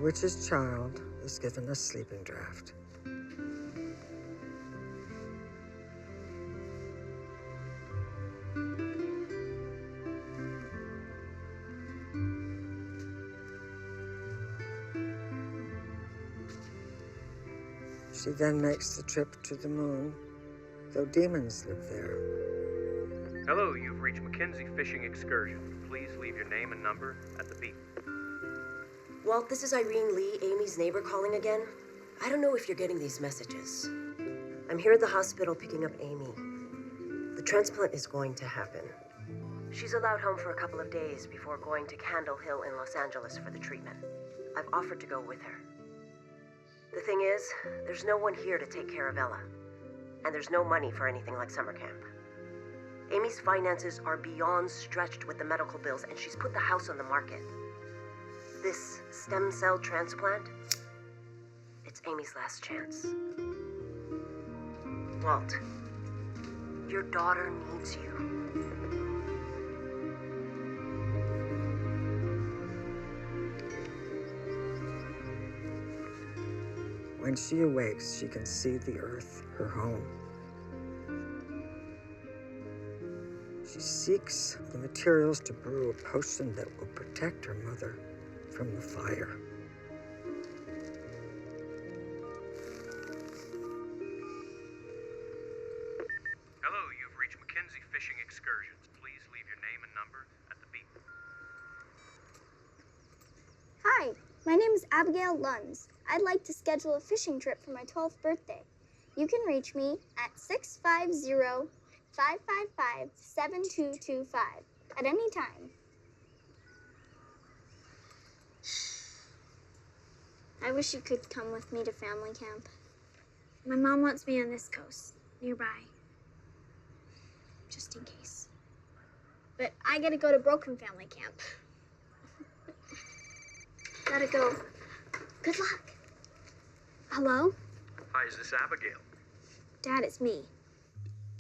witch's child is given a sleeping draft. She then makes the trip to the moon, though demons live there. Hello, you've reached Mackenzie Fishing Excursion. Please leave your name and number at the beep. Walt, this is Irene Lee, Amy's neighbor, calling again. I don't know if you're getting these messages. I'm here at the hospital picking up Amy. The transplant is going to happen. She's allowed home for a couple of days before going to Candle Hill in Los Angeles for the treatment. I've offered to go with her. The thing is, there's no one here to take care of Ella. And there's no money for anything like summer camp. Amy's finances are beyond stretched with the medical bills, and she's put the house on the market. This stem cell transplant, it's Amy's last chance. Walt, your daughter needs you. When she awakes, she can see the earth, her home. She seeks the materials to brew a potion that will protect her mother from the fire. Hello, you've reached Mackenzie Fishing Excursions. Please leave your name and number at the beep. Hi, my name is Abigail Lunds. I'd like to schedule a fishing trip for my 12th birthday. You can reach me at 650-555-7225 at any time. I wish you could come with me to family camp. My mom wants me on this coast, nearby. Just in case. But I gotta go to Broken Family Camp. Gotta go. Good luck. Hello? Hi, is this Abigail? Dad, it's me.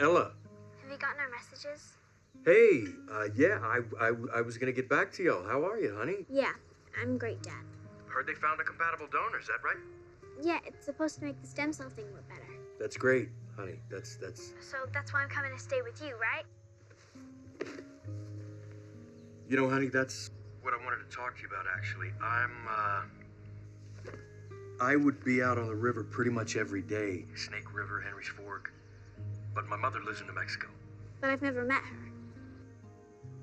Ella. Have you gotten our messages? Hey, yeah, I was gonna get back to y'all. How are you, honey? Yeah, I'm great, Dad. Heard they found a compatible donor, is that right? Yeah, it's supposed to make the stem cell thing work better. That's great, honey. That's. So that's why I'm coming to stay with you, right? You know, honey, that's What I wanted to talk to you about, actually. I would be out on the river pretty much every day. Snake River, Henry's Fork. But my mother lives in New Mexico. But I've never met her.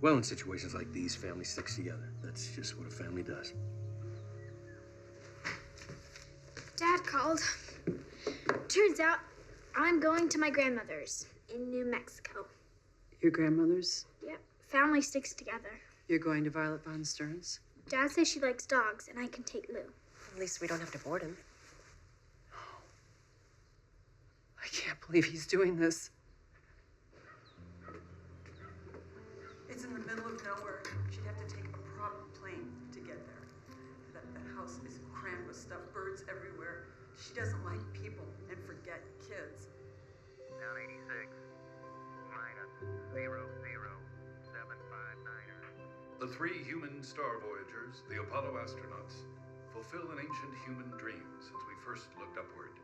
Well, in situations like these, family sticks together. That's just what a family does. Dad called. Turns out I'm going to my grandmother's in New Mexico. Your grandmother's? Yep, family sticks together. You're going to Violet Von Stern's? Dad says she likes dogs and I can take Lou. At least we don't have to board him. I can't believe he's doing this. It's in the middle of nowhere. She'd have to take a prop plane to get there. That house is crammed with stuffed birds everywhere. She doesn't like people and forget kids. Down 86. Minus 00759er. The three human star voyagers, the Apollo astronauts, fulfill an ancient human dream since we first looked upward.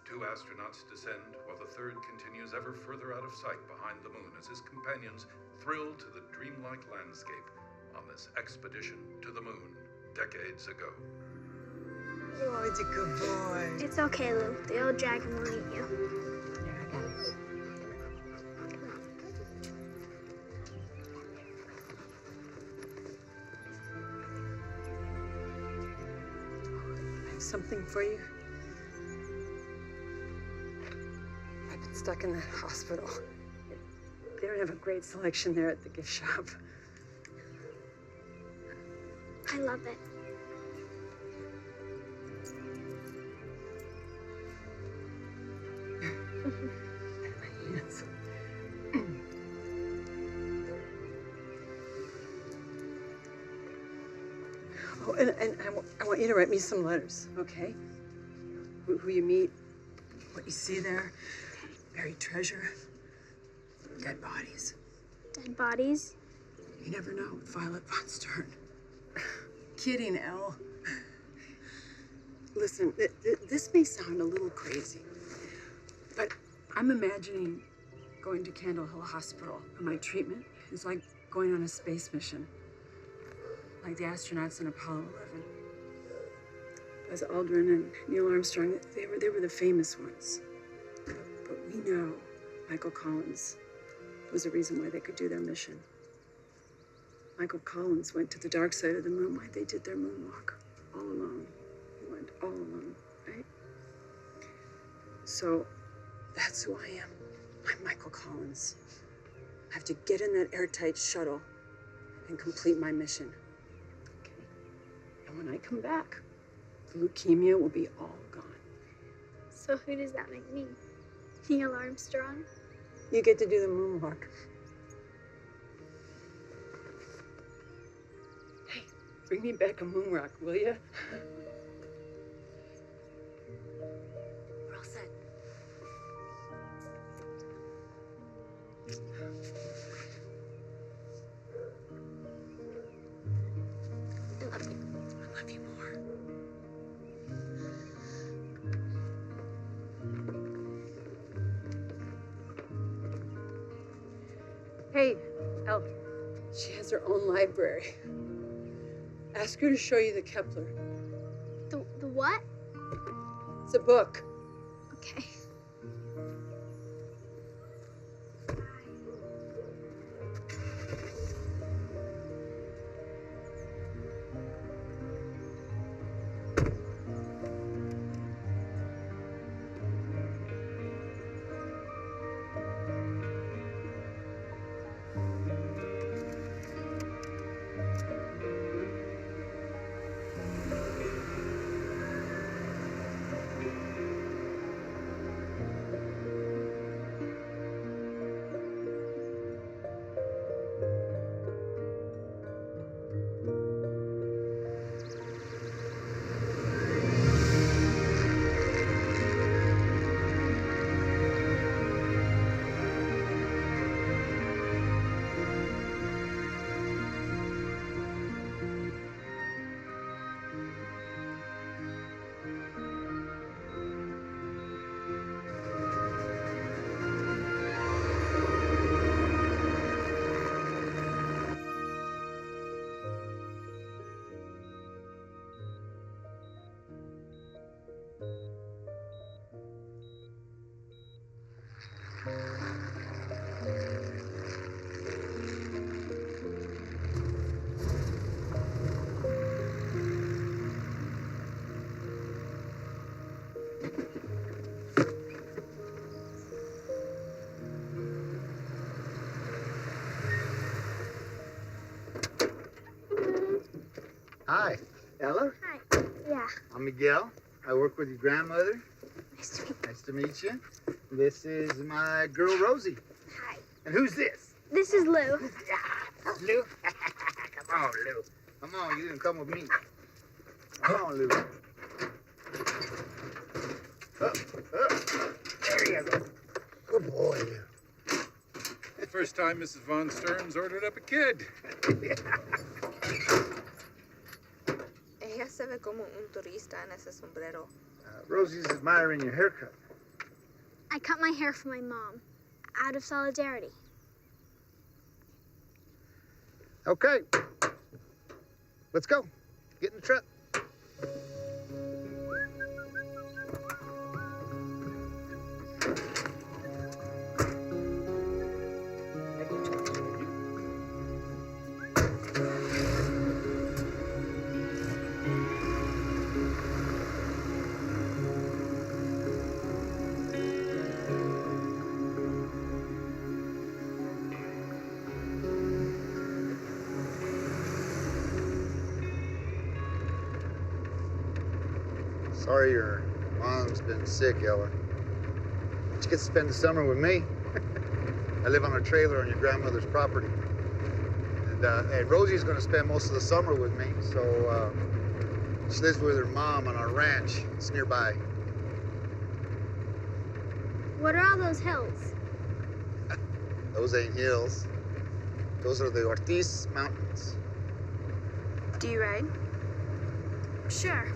Two astronauts descend while the third continues ever further out of sight behind the moon as his companions thrill to the dreamlike landscape on this expedition to the moon decades ago. Oh, it's a good boy. It's okay, Lou. The old dragon won't eat you. Here, I got it. I have something for you. I've been stuck in that hospital. They don't have a great selection there at the gift shop. I love it. Yes. Oh, and I want you to write me some letters, okay? Who you meet, what you see there, buried treasure, dead bodies. Dead bodies? You never know, Violet Von Stern. Kidding, Elle. Listen, this may sound a little crazy, but I'm imagining going to Candle Hill Hospital. My treatment is like going on a space mission, like the astronauts in Apollo 11. Buzz Aldrin and Neil Armstrong, they were the famous ones. But we know Michael Collins was the reason why they could do their mission. Michael Collins went to the dark side of the moon. Why they did their moonwalk all alone. He went all alone, right? So that's who I am. I'm Michael Collins. I have to get in that airtight shuttle and complete my mission. Okay? And when I come back, the leukemia will be all gone. So who does that make me? Neil Armstrong? You get to do the moonwalk. Hey, bring me back a moonwalk, will you? We're all set. I love you. I love you more. Hey, Elle. She has her own library. Ask her to show you the Kepler. The what? It's a book. Okay. Hi, Ella. Hi. Yeah. I'm Miguel. I work with your grandmother. Nice to meet you. Nice to meet you. This is my girl, Rosie. Hi. And who's this? This is Lou. Yeah, Lou. Come on, Lou. Come on, you didn't come with me. Come on, Lou. Up. There you go. Good boy, Lou. First time Mrs. Von Stearns ordered up a kid. Ella se ve como un turista en ese sombrero. Rosie's admiring your haircut. I cut my hair for my mom, out of solidarity. Okay. Let's go. Get in the truck. Sorry your mom's been sick, Ella. But you get to spend the summer with me. I live on a trailer on your grandmother's property. And hey, Rosie's gonna spend most of the summer with me, so she lives with her mom on our ranch. It's nearby. What are all those hills? Those ain't hills. Those are the Ortiz Mountains. Do you ride? Sure.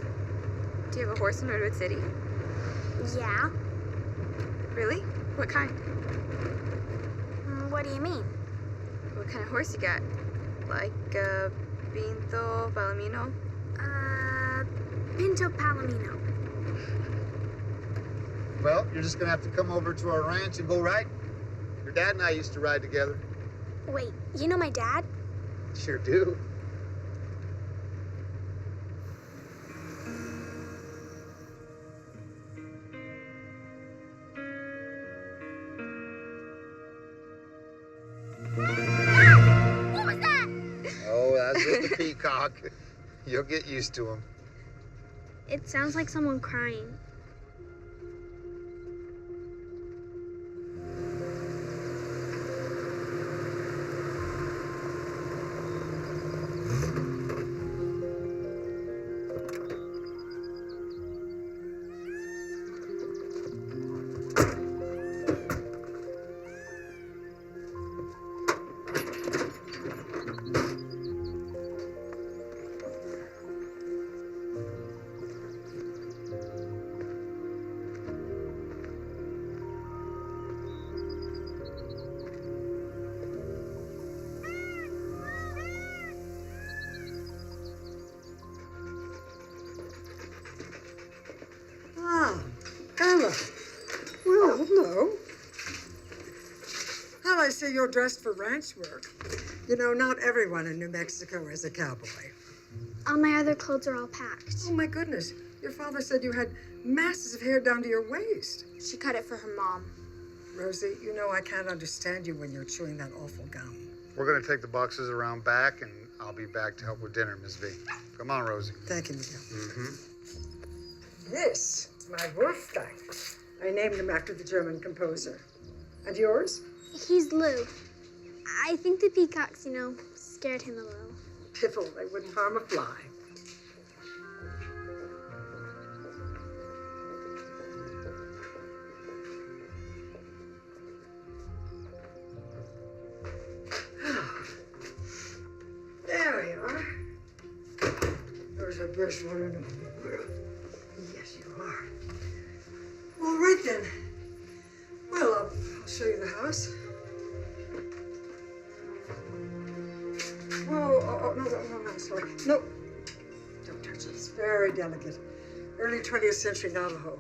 Do you have a horse in Redwood City? Yeah. Really? What kind? What do you mean? What kind of horse you got? Like a Pinto, Palomino? Pinto Palomino. Well, you're just gonna have to come over to our ranch and go riding. Your dad and I used to ride together. Wait, you know my dad? Sure do. What was that? Oh, that's just a peacock. You'll get used to him. It sounds like someone crying. Ella. Well, no. Hell, I see you're dressed for ranch work. You know, not everyone in New Mexico is a cowboy. All my other clothes are all packed. Oh, my goodness. Your father said you had masses of hair down to your waist. She cut it for her mom. Rosie, you know I can't understand you when you're chewing that awful gum. We're gonna take the boxes around back, and I'll be back to help with dinner, Miss V. Come on, Rosie. Thank you, Miguel. Mm-hmm. This is my Wolfgang. I named him after the German composer. And yours? He's Lou. I think the peacocks, scared him a little. Piffle, they wouldn't harm a fly. There we are. There's a best one in the world. Yes, you are. All right, then. Well, I'll show you the house. Whoa, no, sorry. No, don't touch it. It's very delicate. Early 20th century Navajo.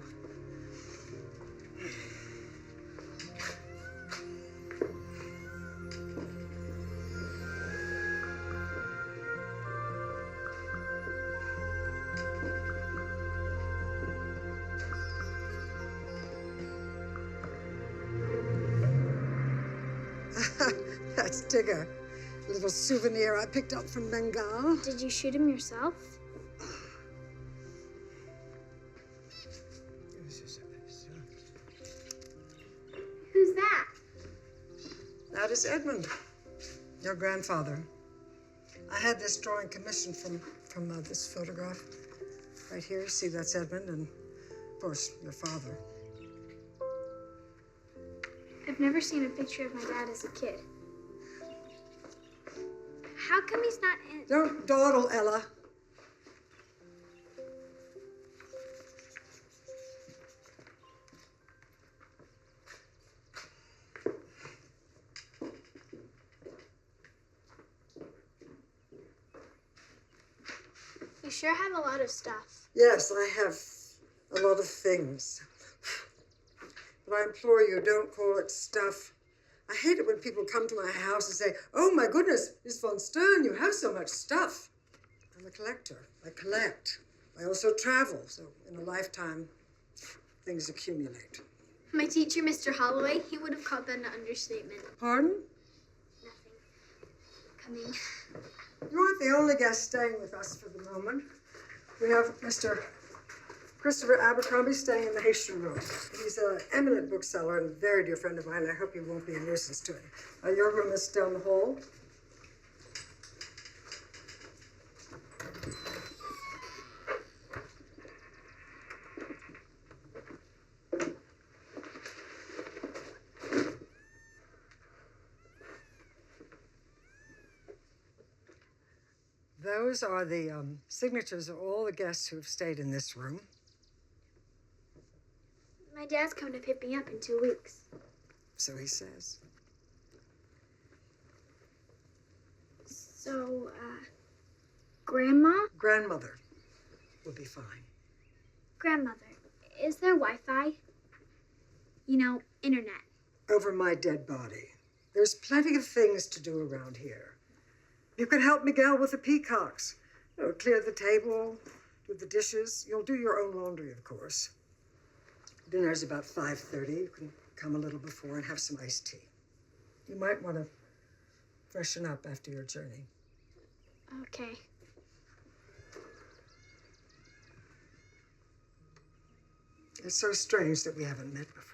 That's Tigger. A little souvenir I picked up from Bengal. Did you shoot him yourself? Who's that? That is Edmund, your grandfather. I had this drawing commissioned from this photograph. Right here, see, that's Edmund, and of course, your father. I've never seen a picture of my dad as a kid. How come he's not in? Don't dawdle, Ella. You sure have a lot of stuff. Yes, I have a lot of things. But I implore you, don't call it stuff. I hate it when people come to my house and say, "Oh my goodness, Miss von Stern, you have so much stuff." I'm a collector. I collect. I also travel, so in a lifetime, things accumulate. My teacher, Mr. Holloway, he would have called that an understatement. Pardon? Nothing. Coming. You aren't the only guest staying with us for the moment. We have Mr. Christopher Abercrombie staying in the Haitian room. He's an eminent bookseller and a very dear friend of mine. I hope you won't be a nuisance to him. Your room is down the hall. Those are the signatures of all the guests who have stayed in this room. My dad's coming to pick me up in 2 weeks. So he says. So, Grandma? Grandmother will be fine. Grandmother, is there Wi-Fi? You know, internet. Over my dead body. There's plenty of things to do around here. You can help Miguel with the peacocks. You know, clear the table, do the dishes. You'll do your own laundry, of course. Dinner's about 5:30. You can come a little before and have some iced tea. You might want to freshen up after your journey. Okay. It's so strange that we haven't met before.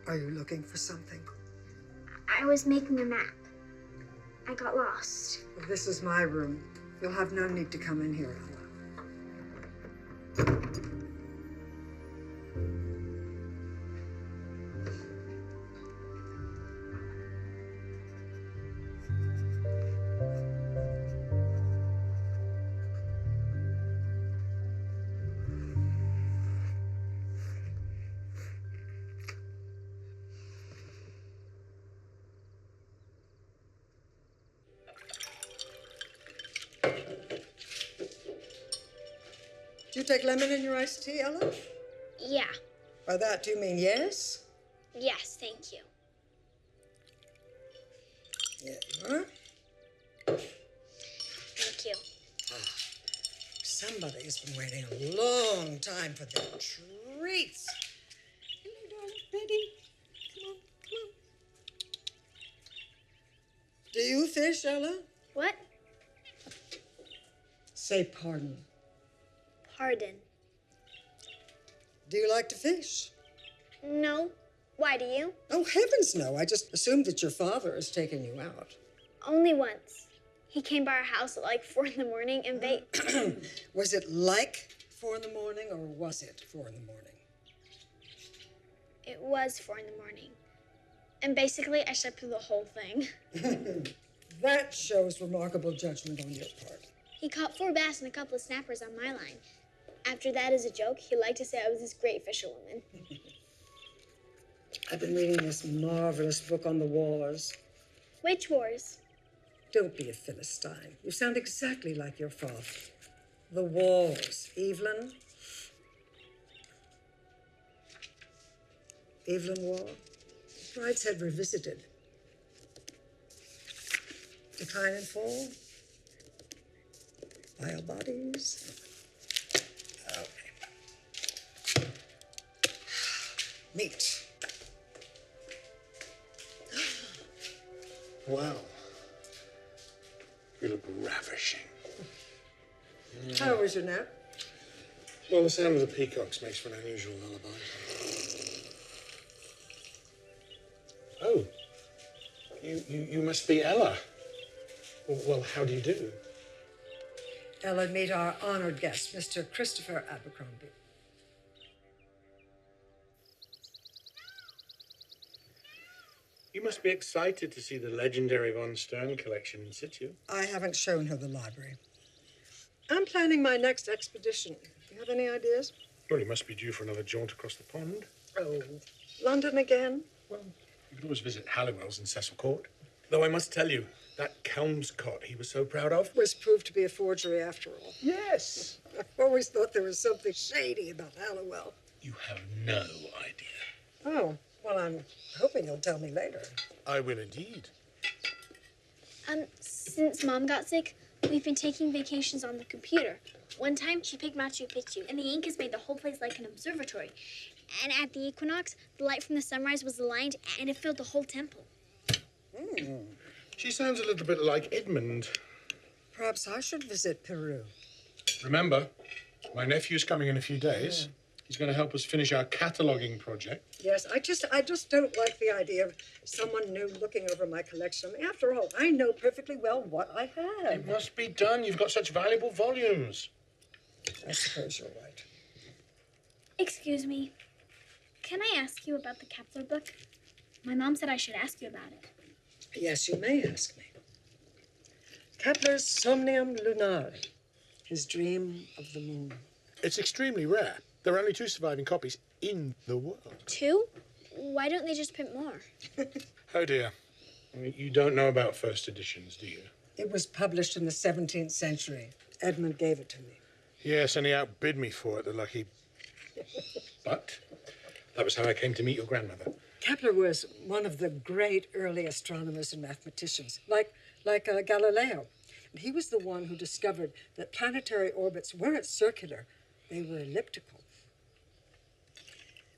Are you looking for something? I was making a map. I got lost. Well, this is my room. You'll have no need to come in here, Ella. Do you take lemon in your iced tea, Ella? Yeah. By that, do you mean yes? Yes, thank you. Yeah, you are. Thank you. Somebody's been waiting a long time for their treats. Hello, darling. Betty. Come on, come on. Do you fish, Ella? What? Say pardon. Pardon. Do you like to fish? No. Why do you? Oh, heavens no. I just assumed that your father has taken you out. Only once. He came by our house at like 4 in the morning and Was it like 4 in the morning or was it 4 in the morning? It was 4 in the morning. And basically, I slept through the whole thing. That shows remarkable judgment on your part. He caught 4 bass and a couple of snappers on my line. After that, as a joke, he liked to say I was this great fisherwoman. I've been reading this marvelous book on the wars. Which wars? Don't be a Philistine. You sound exactly like your father. The wars. Evelyn? Evelyn War? Brideshead Revisited. Decline and Fall? Vile Bodies? Okay. Meat. Wow. You look ravishing. How was your nap? Well, the sound of the peacocks makes for an unusual lullaby. Oh. You must be Ella. Well, how do you do? Ella, meet our honored guest, Mr. Christopher Abercrombie. You must be excited to see the legendary Von Stern collection in situ. I haven't shown her the library. I'm planning my next expedition. You have any ideas? Well, you must be due for another jaunt across the pond. Oh, London again? Well, you could always visit Halliwell's in Cecil Court. Though I must tell you, that Kelmscott he was so proud of Was proved to be a forgery after all. Yes. I've always thought there was something shady about Hallowell. You have no idea. Oh, well, I'm hoping you'll tell me later. I will indeed. Since Mom got sick, we've been taking vacations on the computer. One time, she picked Machu Picchu, and the ink has made the whole place like an observatory. And at the equinox, the light from the sunrise was aligned, and it filled the whole temple. She sounds a little bit like Edmund. Perhaps I should visit Peru. Remember, my nephew's coming in a few days. He's going to help us finish our cataloguing project. Yes, I just don't like the idea of someone new looking over my collection. I mean, after all, I know perfectly well what I have. It must be done. You've got such valuable volumes. I suppose you're right. Excuse me. Can I ask you about the Kepler book? My mom said I should ask you about it. Yes, you may ask me. Kepler's Somnium Lunar, his dream of the moon. It's extremely rare. There are only 2 surviving copies in the world. 2? Why don't they just print more? Oh, dear. I mean, you don't know about first editions, do you? It was published in the 17th century. Edmund gave it to me. Yes, and he outbid me for it, the lucky... But that was how I came to meet your grandmother. Kepler was one of the great early astronomers and mathematicians, like Galileo. And he was the one who discovered that planetary orbits weren't circular, they were elliptical.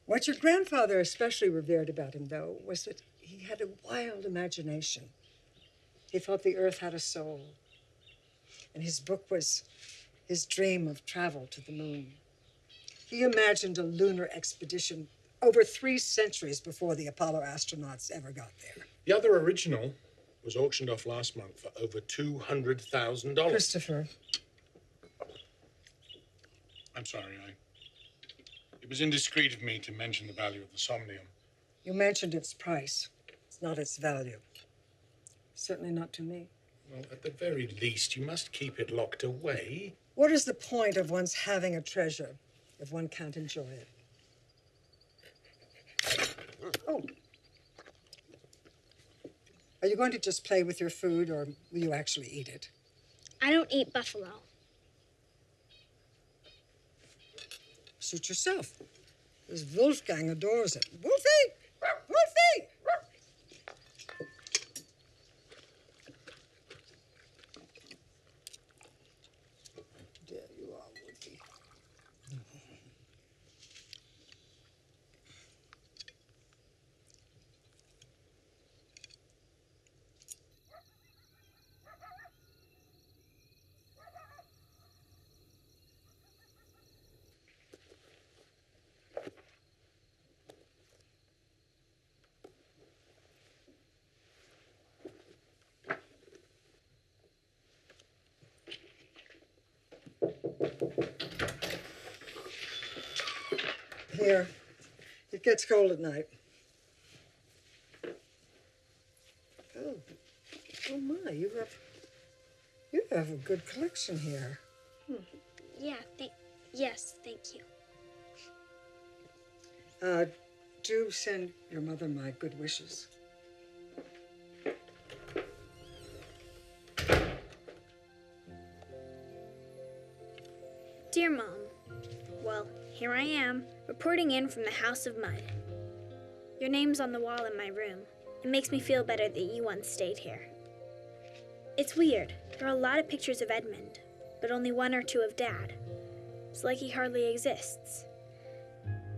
What your grandfather especially revered about him, though, was that he had a wild imagination. He thought the Earth had a soul. And his book was his dream of travel to the moon. He imagined a lunar expedition over 3 centuries before the Apollo astronauts ever got there. The other original was auctioned off last month for over $200,000. Christopher. I'm sorry, it was indiscreet of me to mention the value of the Somnium. You mentioned its price. It's not its value. Certainly not to me. Well, at the very least, you must keep it locked away. What is the point of one's having a treasure if one can't enjoy it? Oh. Are you going to just play with your food, or will you actually eat it? I don't eat buffalo. Suit yourself. This Wolfgang adores it. Wolfie! Wolfie! There you are, Wolfie. Here. It gets cold at night. Oh my, you have a good collection here. Yes, thank you. Do send your mother my good wishes. Dear Mom, well, here I am, reporting in from the House of Mud. Your name's on the wall in my room. It makes me feel better that you once stayed here. It's weird. There are a lot of pictures of Edmund, but only 1 or 2 of Dad. It's like he hardly exists.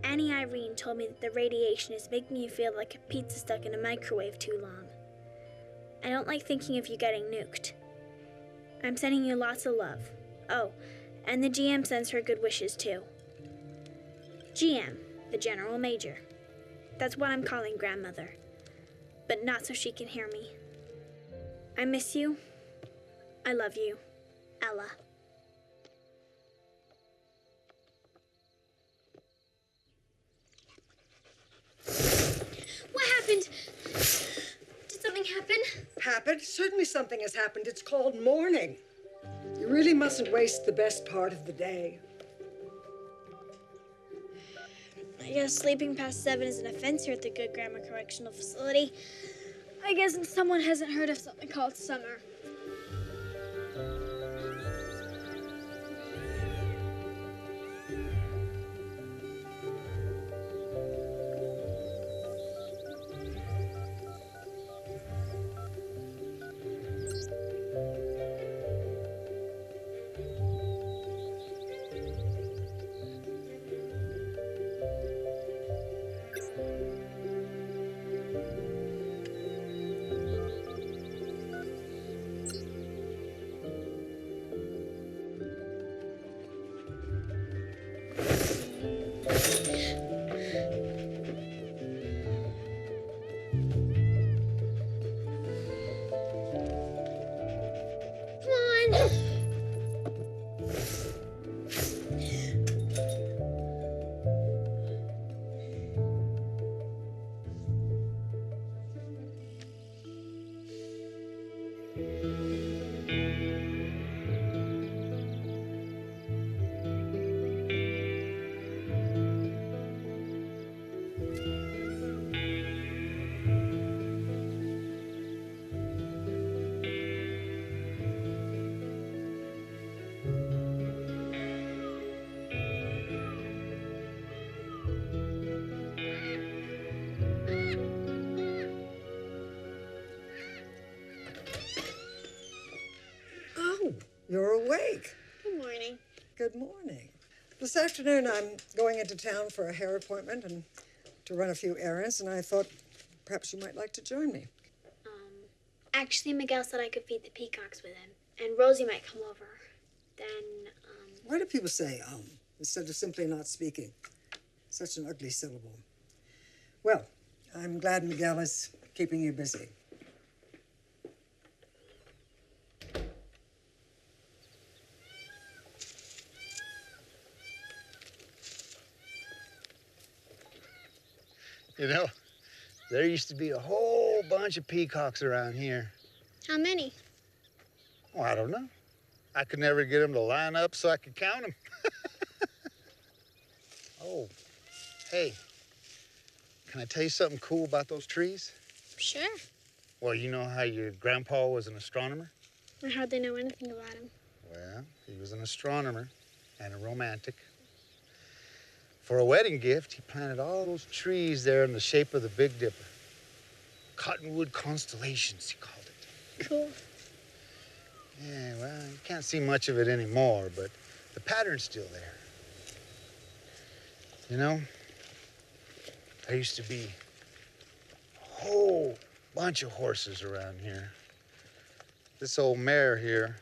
Annie Irene told me that the radiation is making you feel like a pizza stuck in a microwave too long. I don't like thinking of you getting nuked. I'm sending you lots of love. Oh, and the GM sends her good wishes too. GM, the General Major. That's what I'm calling Grandmother. But not so she can hear me. I miss you. I love you. Ella. What happened? Did something happen? Happened? Certainly something has happened. It's called mourning. You really mustn't waste the best part of the day. I guess sleeping past 7 is an offense here at the Good Grammar Correctional Facility. I guess someone hasn't heard of something called summer. Oh, you're awake. Good morning. Good morning. This afternoon, I'm going into town for a hair appointment and to run a few errands, and I thought perhaps you might like to join me. Actually, Miguel said I could feed the peacocks with him, and Rosie might come over. Then, Why do people say instead of simply not speaking? Such an ugly syllable. Well, I'm glad Miguel is keeping you busy. You know, there used to be a whole bunch of peacocks around here. how many? Well, I don't know. I could never get them to line up so I could count them. Oh, hey, can I tell you something cool about those trees? Sure. Well, you know how your grandpa was an astronomer? I hardly know anything about him. Well, he was an astronomer and a romantic. For a wedding gift, he planted all those trees there in the shape of the Big Dipper. Cottonwood constellations, he called it. Cool. Yeah, well, you can't see much of it anymore, but the pattern's still there. You know, there used to be a whole bunch of horses around here. This old mare here,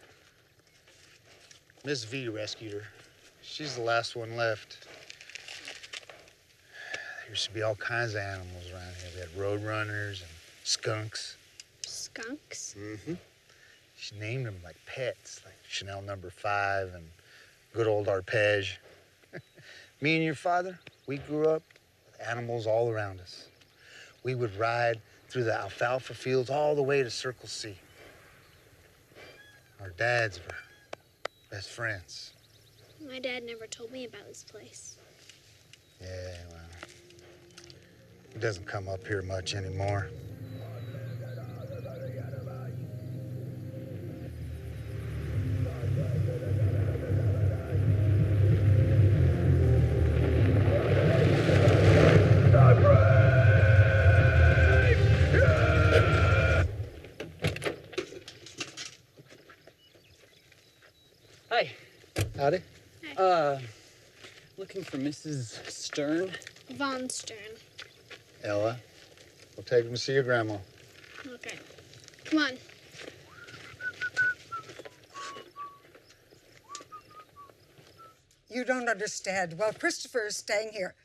Miss V rescued her. She's the last one left. There used to be all kinds of animals around here. We had road runners and skunks. Skunks? Mm-hmm. She named them like pets, like Chanel No. 5 and good old arpege. Me and your father, we grew up with animals all around us. We would ride through the alfalfa fields all the way to Circle C. Our dads were best friends. My dad never told me about this place. Yeah, well, he doesn't come up here much anymore. Hi. Howdy. Looking for Mrs. Stern? Von Stern. Ella, we'll take him to see your grandma. Okay. Come on. You don't understand. Well, Christopher is staying here.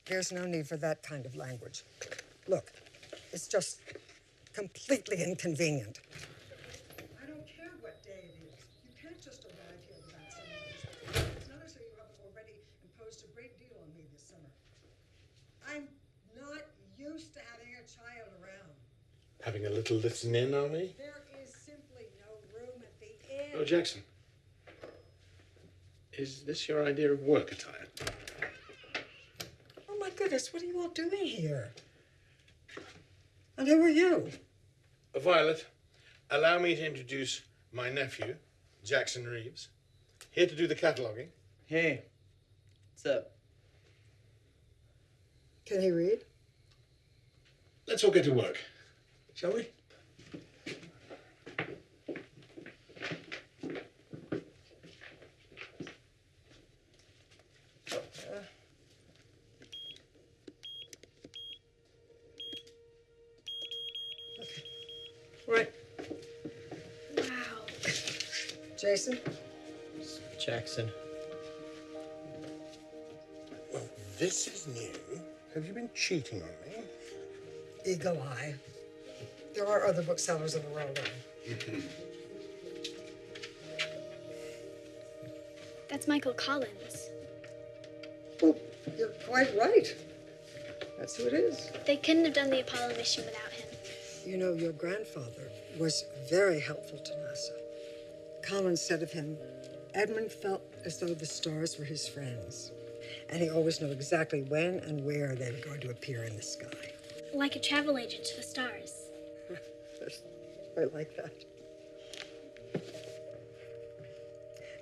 There's no need for that kind of language. Look, it's just completely inconvenient. I don't care what day it is. You can't just arrive here without someone. It's not as though you haven't already imposed a great deal on me this summer. I'm not used to having a child around. Having a little listen in, are we? There is simply no room at the inn. Oh, Jackson. Is this your idea of work attire? Oh, my goodness, what are you all doing here? And who are you? Violet, allow me to introduce my nephew, Jackson Reeves, here to do the cataloguing. Hey. What's up? Can he read? Let's all get to work, shall we? Right. Wow. Jason? Jackson. Well, this is new. Have you been cheating on me? Eagle Eye. There are other booksellers in the world. That's Michael Collins. Well, you're quite right. That's who it is. They couldn't have done the Apollo mission without him. You know, your grandfather was very helpful to NASA. Collins said of him, Edmund felt as though the stars were his friends. And he always knew exactly when and where they were going to appear in the sky. Like a travel agent to the stars. I like that.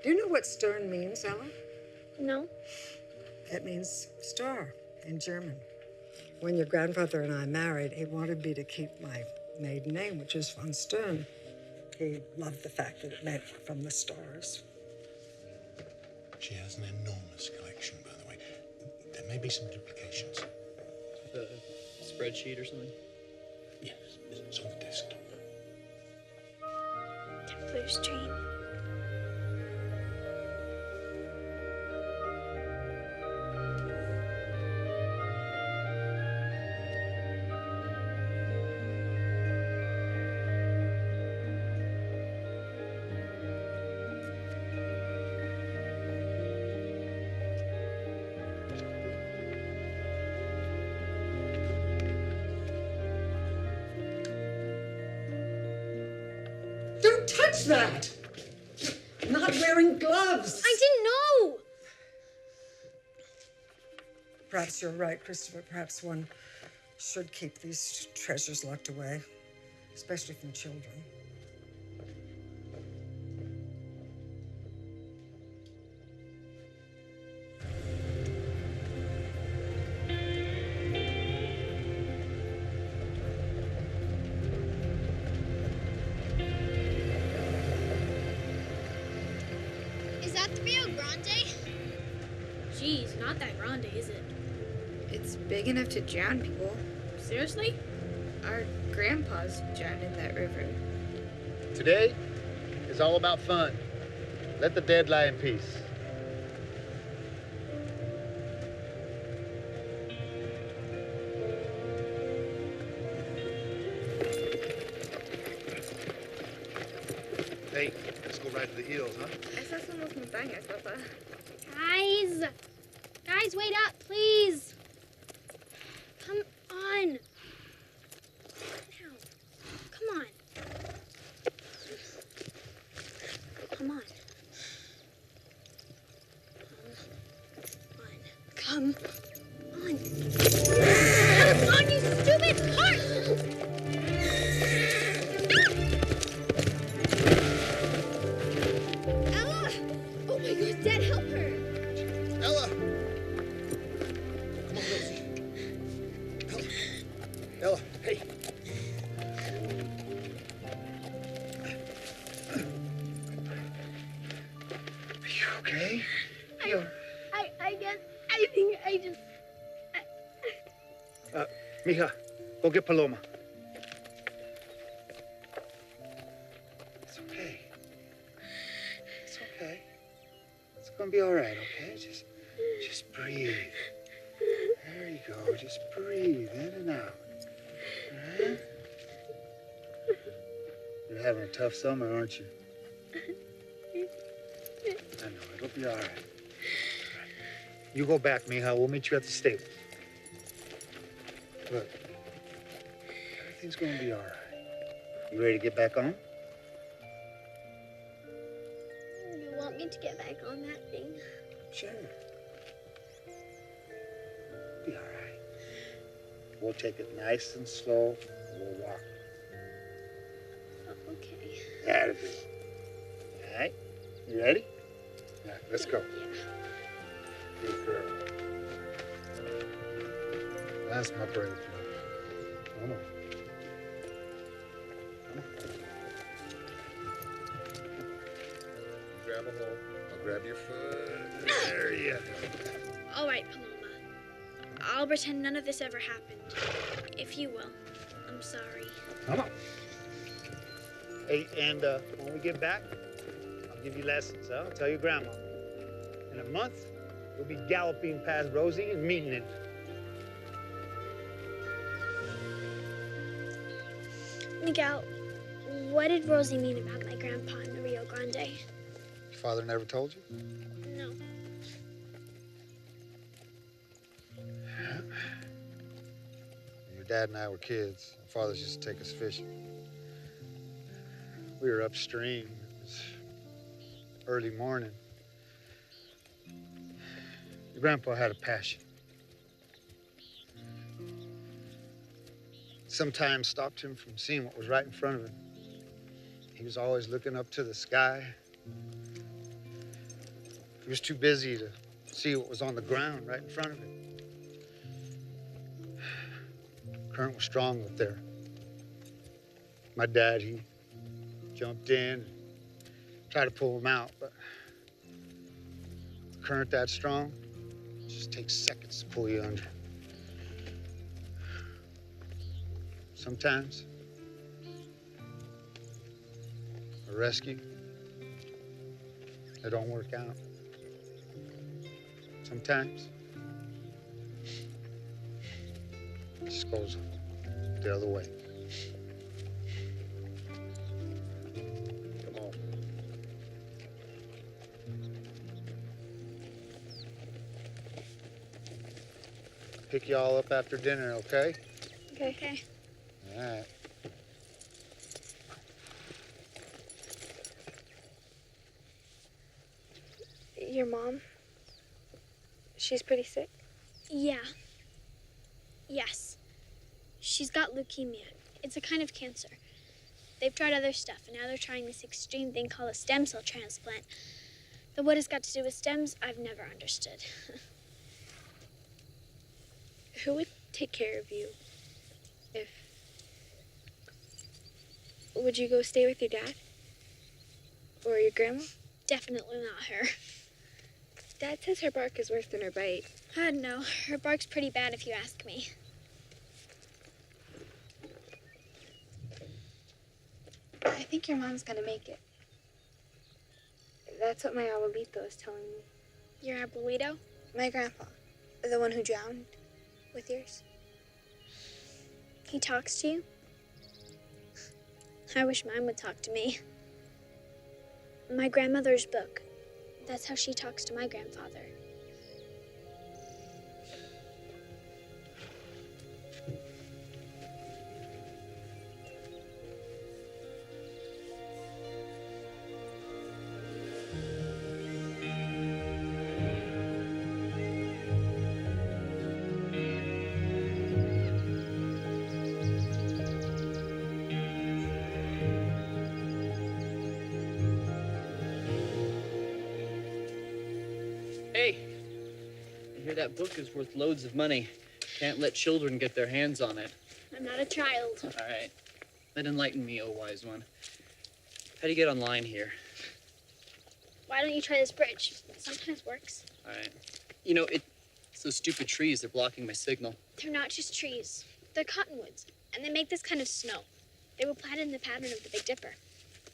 Do you know what Stern means, Ella? No. It means star in German. When your grandfather and I married, he wanted me to keep my maiden name, which is von Stern. He loved the fact that it meant from the stars. She has an enormous collection, by the way. There may be some duplications. The spreadsheet or something? Yes, it's on the desktop. Kepler's train. Don't touch that! You're not wearing gloves. I didn't know! Perhaps you're right, Christopher. Perhaps one should keep these treasures locked away, especially from children. Is that the Rio Grande? Geez, not that grande, is it? It's big enough to drown people. Seriously? Our grandpas drowned in that river. Today is all about fun. Let the dead lie in peace. Hey, let's go right to the hills, huh? Esas son las montañas, Papa. Guys! Guys, wait up, please! Come on! Now. Come on. Come on. Come on. Come on, you stupid horse! Ella! Oh my God, Dad, help her! Ella! Come on, Rosie. Ella, hey. Are you okay? I think I just... Mija, go get Paloma. It's okay. It's okay. It's gonna be all right, okay? Just breathe. There you go. Just breathe in and out. All right? You're having a tough summer, aren't you? I know. It'll be all right. You go back, Mija. We'll meet you at the stables. Look, everything's gonna be all right. You ready to get back on? You want me to get back on that thing? Sure. Be all right. We'll take it nice and slow. We'll walk. Okay. That'll be. All right. You ready? All right, let's go. Good girl. That's my brave girl. Come on. Come on. Grab a hold. I'll grab your foot. There you go. All right, Paloma. I'll pretend none of this ever happened. If you will. I'm sorry. Come on. Hey, and when we get back, I'll give you lessons, huh? I'll tell your grandma. In a month, we'll be galloping past Rosie and meeting it. Miguel, what did Rosie mean about my grandpa in the Rio Grande? father never told you? No. When your dad and I were kids, our fathers used to take us fishing. We were upstream. It was early morning. Your grandpa had a passion. Sometimes stopped him from seeing what was right in front of him. He was always looking up to the sky. He was too busy to see what was on the ground right in front of him. The current was strong up there. My dad, he jumped in and tried to pull him out, but the current that strong, it just takes seconds to pull you under. Sometimes a rescue, it don't work out. Sometimes it just goes the other way. Come on. Pick you all up after dinner, okay? Okay. All right. Your mom? She's pretty sick? Yeah. Yes. She's got leukemia. It's a kind of cancer. They've tried other stuff, and now they're trying this extreme thing called a stem cell transplant. But what it's got to do with stems, I've never understood. Who would take care of you if... Would you go stay with your dad? Or your grandma? Definitely not her. Dad says her bark is worse than her bite. I don't know. Her bark's pretty bad if you ask me. I think your mom's gonna make it. That's what my abuelito is telling me. Your abuelito? My grandpa. The one who drowned with yours. He talks to you? I wish mine would talk to me. My grandmother's book. That's how she talks to my grandfather. Hey, I hear that book is worth loads of money. Can't let children get their hands on it. I'm not a child. All right. Then enlighten me, oh wise one. How do you get online here? Why don't you try this bridge? It sometimes works. All right. You know, it's those stupid trees. They're blocking my signal. They're not just trees. They're cottonwoods, and they make this kind of snow. They were planted in the pattern of the Big Dipper.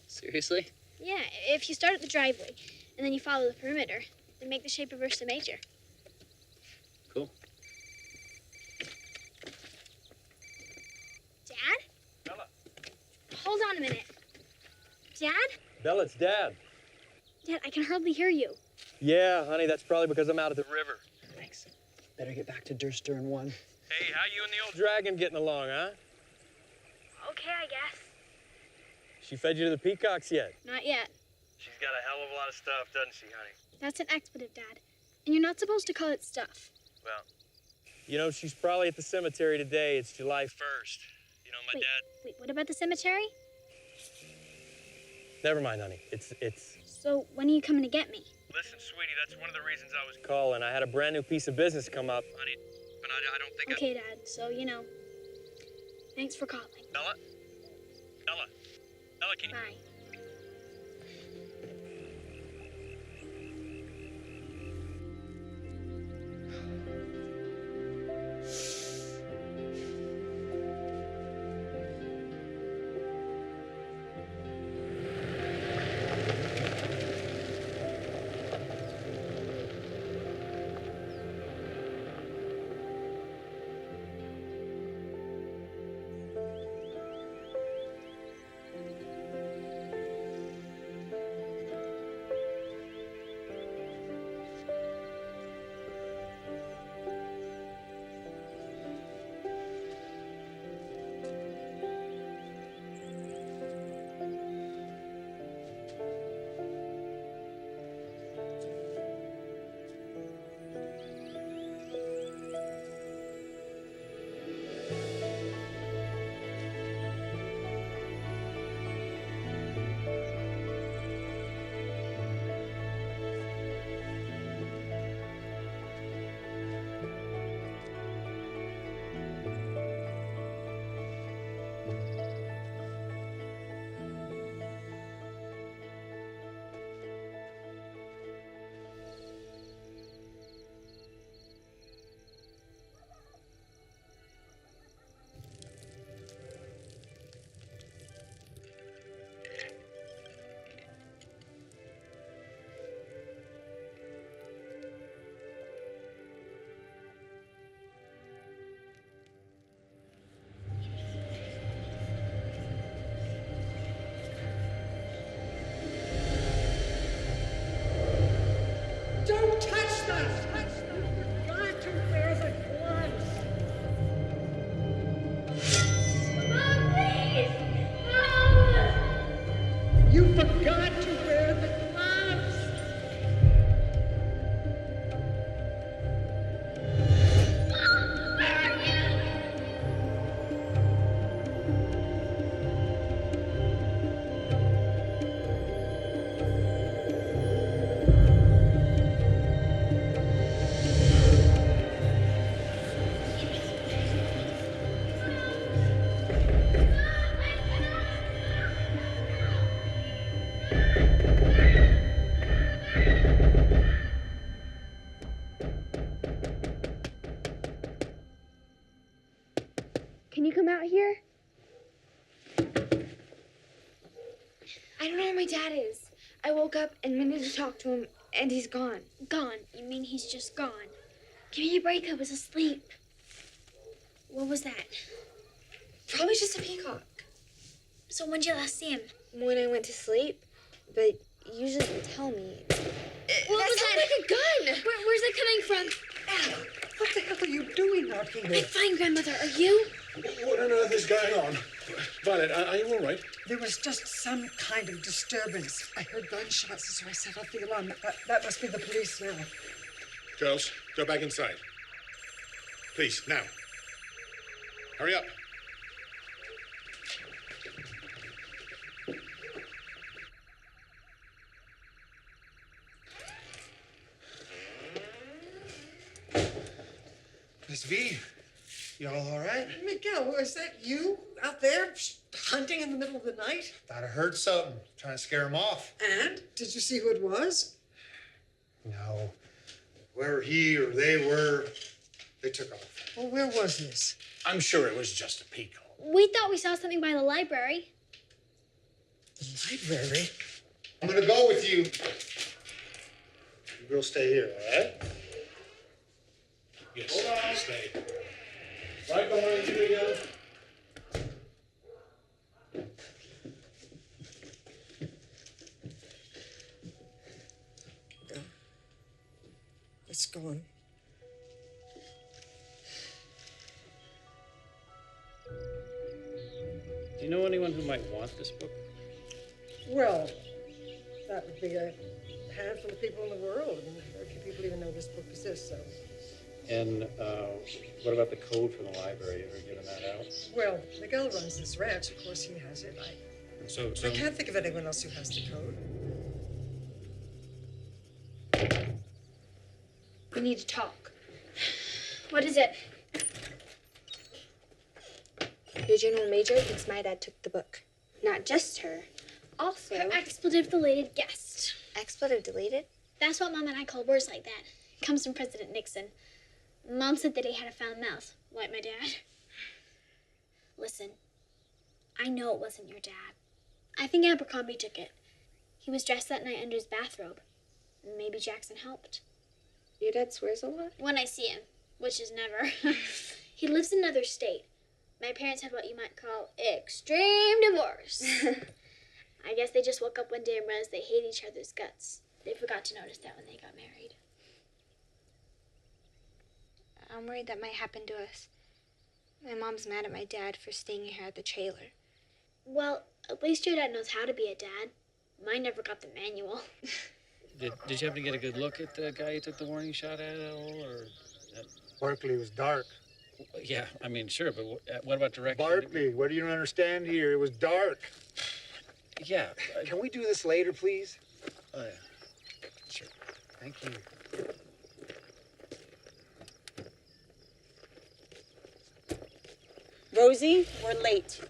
Seriously? Yeah, if you start at the driveway, and then you follow the perimeter, they make the shape of Ursa Major. Cool. Dad? Bella. Hold on a minute. Dad? Bella, it's Dad. Dad, I can hardly hear you. Yeah, honey, that's probably because I'm out at the river. Thanks. Better get back to Der Stern 1. Hey, how you and the old dragon getting along, huh? Okay, I guess. She fed you to the peacocks yet? Not yet. She's got a hell of a lot of stuff, doesn't she, honey? That's an expletive, Dad. And you're not supposed to call it stuff. Well, you know, she's probably at the cemetery today. It's July 1st. You know, my dad... Wait, what about the cemetery? Never mind, honey. It's... So, when are you coming to get me? Listen, sweetie, that's one of the reasons I was calling. I had a brand new piece of business come up, honey. But I don't think Okay, Dad, so, you know. Thanks for calling. Bella? Bella? Bella, can you... Bye. where my dad is. I woke up and wanted to talk to him, and he's gone. Gone? You mean he's just gone? Give me a break, I was asleep. What was that? Probably just a peacock. So when'd you last see him? When I went to sleep, but you usually tell me. What was that? Like a gun! Where's it coming from? Al, what the hell are you doing out here? I'm fine, Grandmother. Are you? What on earth is going on? Violet, are you all right? There was just some kind of disturbance. I heard gunshots, so I set off the alarm. That must be the police now. Girls, go back inside. Please, now. Hurry up. Miss V, y'all all right? Miguel, was that you out there hunting in the middle of the night? Thought I heard something. Trying to scare him off. And? Did you see who it was? No. Wherever he or they were, they took off. Well, where was this? I'm sure it was just a peacock. We thought we saw something by the library. The library? I'm gonna go with you. You girls stay here, all right? Yes, stay. Right behind you again. It's gone. Do you know anyone who might want this book? Well, that would be a handful of people in the world. I mean, very few people even know this book exists, so. And what about the code for the library? Ever given that out? Well, Miguel runs this ranch. Of course, he has it. So I can't think of anyone else who has the code. We need to talk. What is it? Your general major thinks my dad took the book. Not just her. Also... Her expletive-deleted guest. Expletive deleted? That's what Mom and I call words like that. It comes from President Nixon. Mom said that he had a foul mouth, like my dad. Listen, I know it wasn't your dad. I think Abercrombie took it. He was dressed that night under his bathrobe. Maybe Jackson helped. Your dad swears a lot? When I see him, which is never. He lives in another state. My parents had what you might call extreme divorce. I guess they just woke up one day and realized they hate each other's guts. They forgot to notice that when they got married. I'm worried that might happen to us. My mom's mad at my dad for staying here at the trailer. Well, at least your dad knows how to be a dad. Mine never got the manual. Did you happen to get a good look at the guy you took the warning shot at all, or? Barkley was dark. Yeah, I mean, sure, but what about direction? Barkley, what do you don't understand here? It was dark. Yeah. Can we do this later, please? Oh, yeah. Sure. Thank you. Rosie, we're late.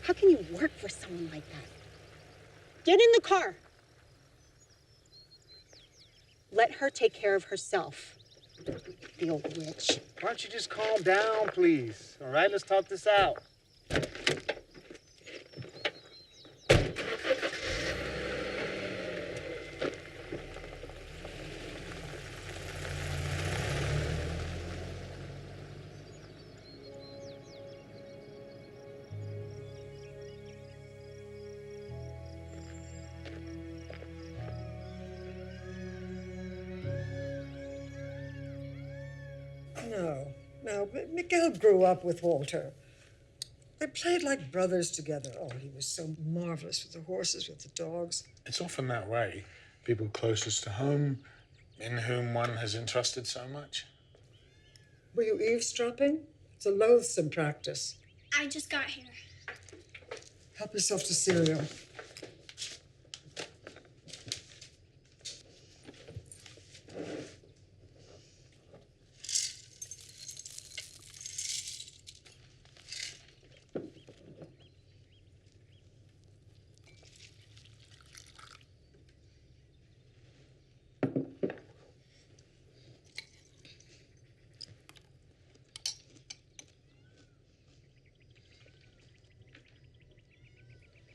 How can you work for someone like that? Get in the car. Let her take care of herself. The old witch. Why don't you just calm down, please? All right, let's talk this out. No, but Miguel grew up with Walter. They played like brothers together. Oh, he was so marvelous with the horses, with the dogs. It's often that way. People closest to home, in whom one has entrusted so much. Were you eavesdropping? It's a loathsome practice. I just got here. Help yourself to cereal.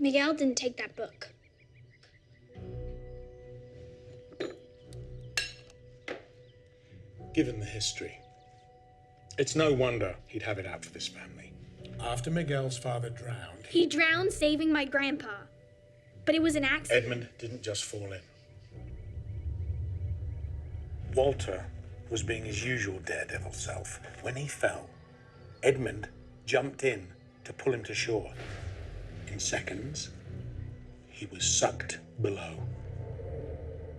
Miguel didn't take that book. Given the history, it's no wonder he'd have it out for this family. After Miguel's father drowned, He drowned saving my grandpa. But it was an accident. Edmund didn't just fall in. Walter was being his usual daredevil self. When he fell, Edmund jumped in to pull him to shore. In seconds, he was sucked below.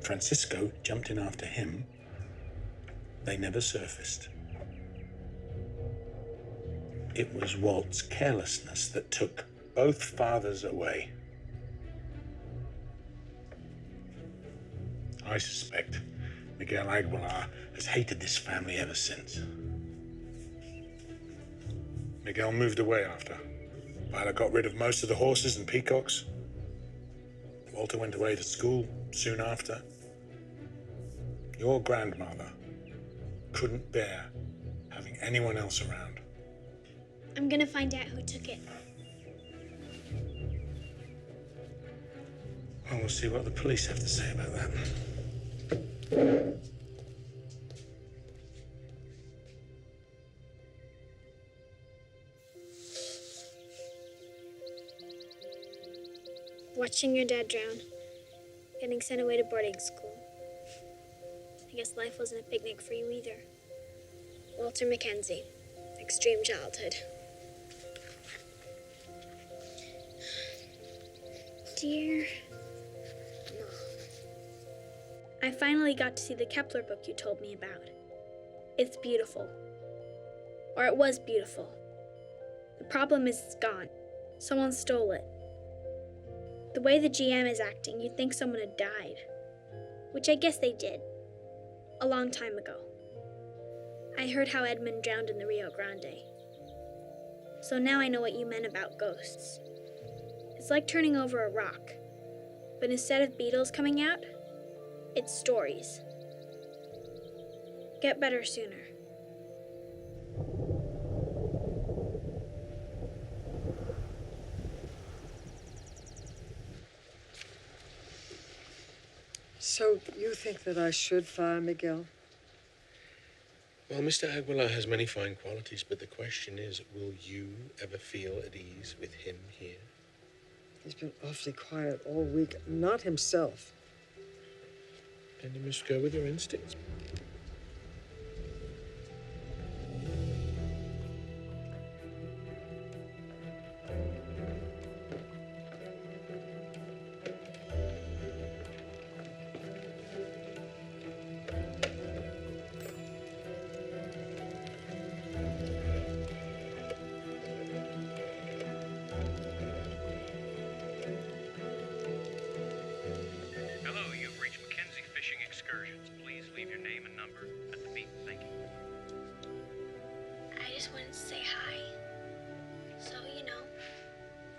Francisco jumped in after him. They never surfaced. It was Walt's carelessness that took both fathers away. I suspect Miguel Aguilar has hated this family ever since. Miguel moved away after. Violet got rid of most of the horses and peacocks. Walter went away to school soon after. Your grandmother couldn't bear having anyone else around. I'm gonna find out who took it. Well, we'll see what the police have to say about that. Watching your dad drown. Getting sent away to boarding school. I guess life wasn't a picnic for you either. Walter Mackenzie. Extreme childhood. Dear Mom. I finally got to see the Kepler book you told me about. It's beautiful. Or it was beautiful. The problem is it's gone. Someone stole it. The way the GM is acting, you'd think someone had died. Which I guess they did. A long time ago. I heard how Edmund drowned in the Rio Grande. So now I know what you meant about ghosts. It's like turning over a rock. But instead of beetles coming out, it's stories. Get better sooner. So you think that I should fire Miguel? Well, Mr. Aguilar has many fine qualities, but the question is, will you ever feel at ease with him here? He's been awfully quiet all week. Not himself. Then you must go with your instincts. Please leave your name and number at the beep. Thank you. I just wanted to say hi. So, you know,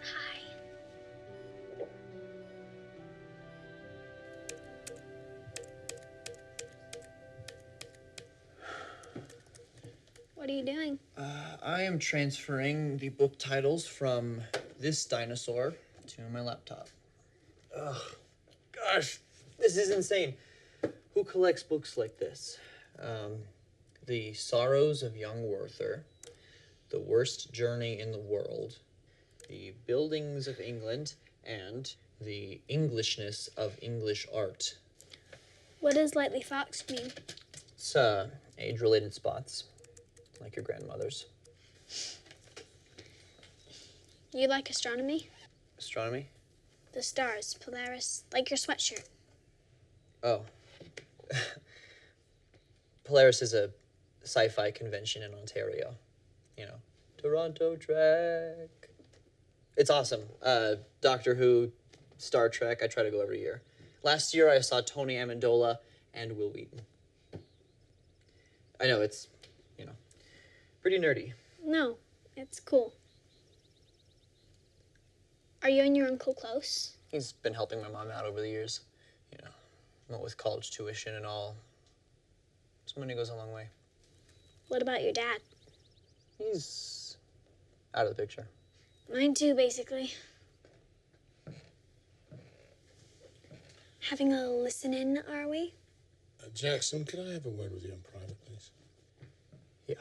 hi. What are you doing? I am transferring the book titles from this dinosaur to my laptop. Ugh, gosh, this is insane. Who collects books like this? The Sorrows of Young Werther, The Worst Journey in the World, The Buildings of England, and The Englishness of English Art. What does lightly foxed mean? It's age-related spots, like your grandmother's. You like astronomy? Astronomy? The stars, Polaris, like your sweatshirt. Oh. Polaris is a sci-fi convention in Ontario. You know, Toronto Trek. It's awesome. Doctor Who, Star Trek, I try to go every year. Last year I saw Tony Amendola and Will Wheaton. I know, it's, you know, pretty nerdy. No, it's cool. Are you and your uncle close? He's been helping my mom out over the years. You know, what with college tuition and all. Some money goes a long way. What about your dad? He's out of the picture. Mine too, basically. Having a listen-in, are we? Jackson, could I have a word with you in private, please? Yeah.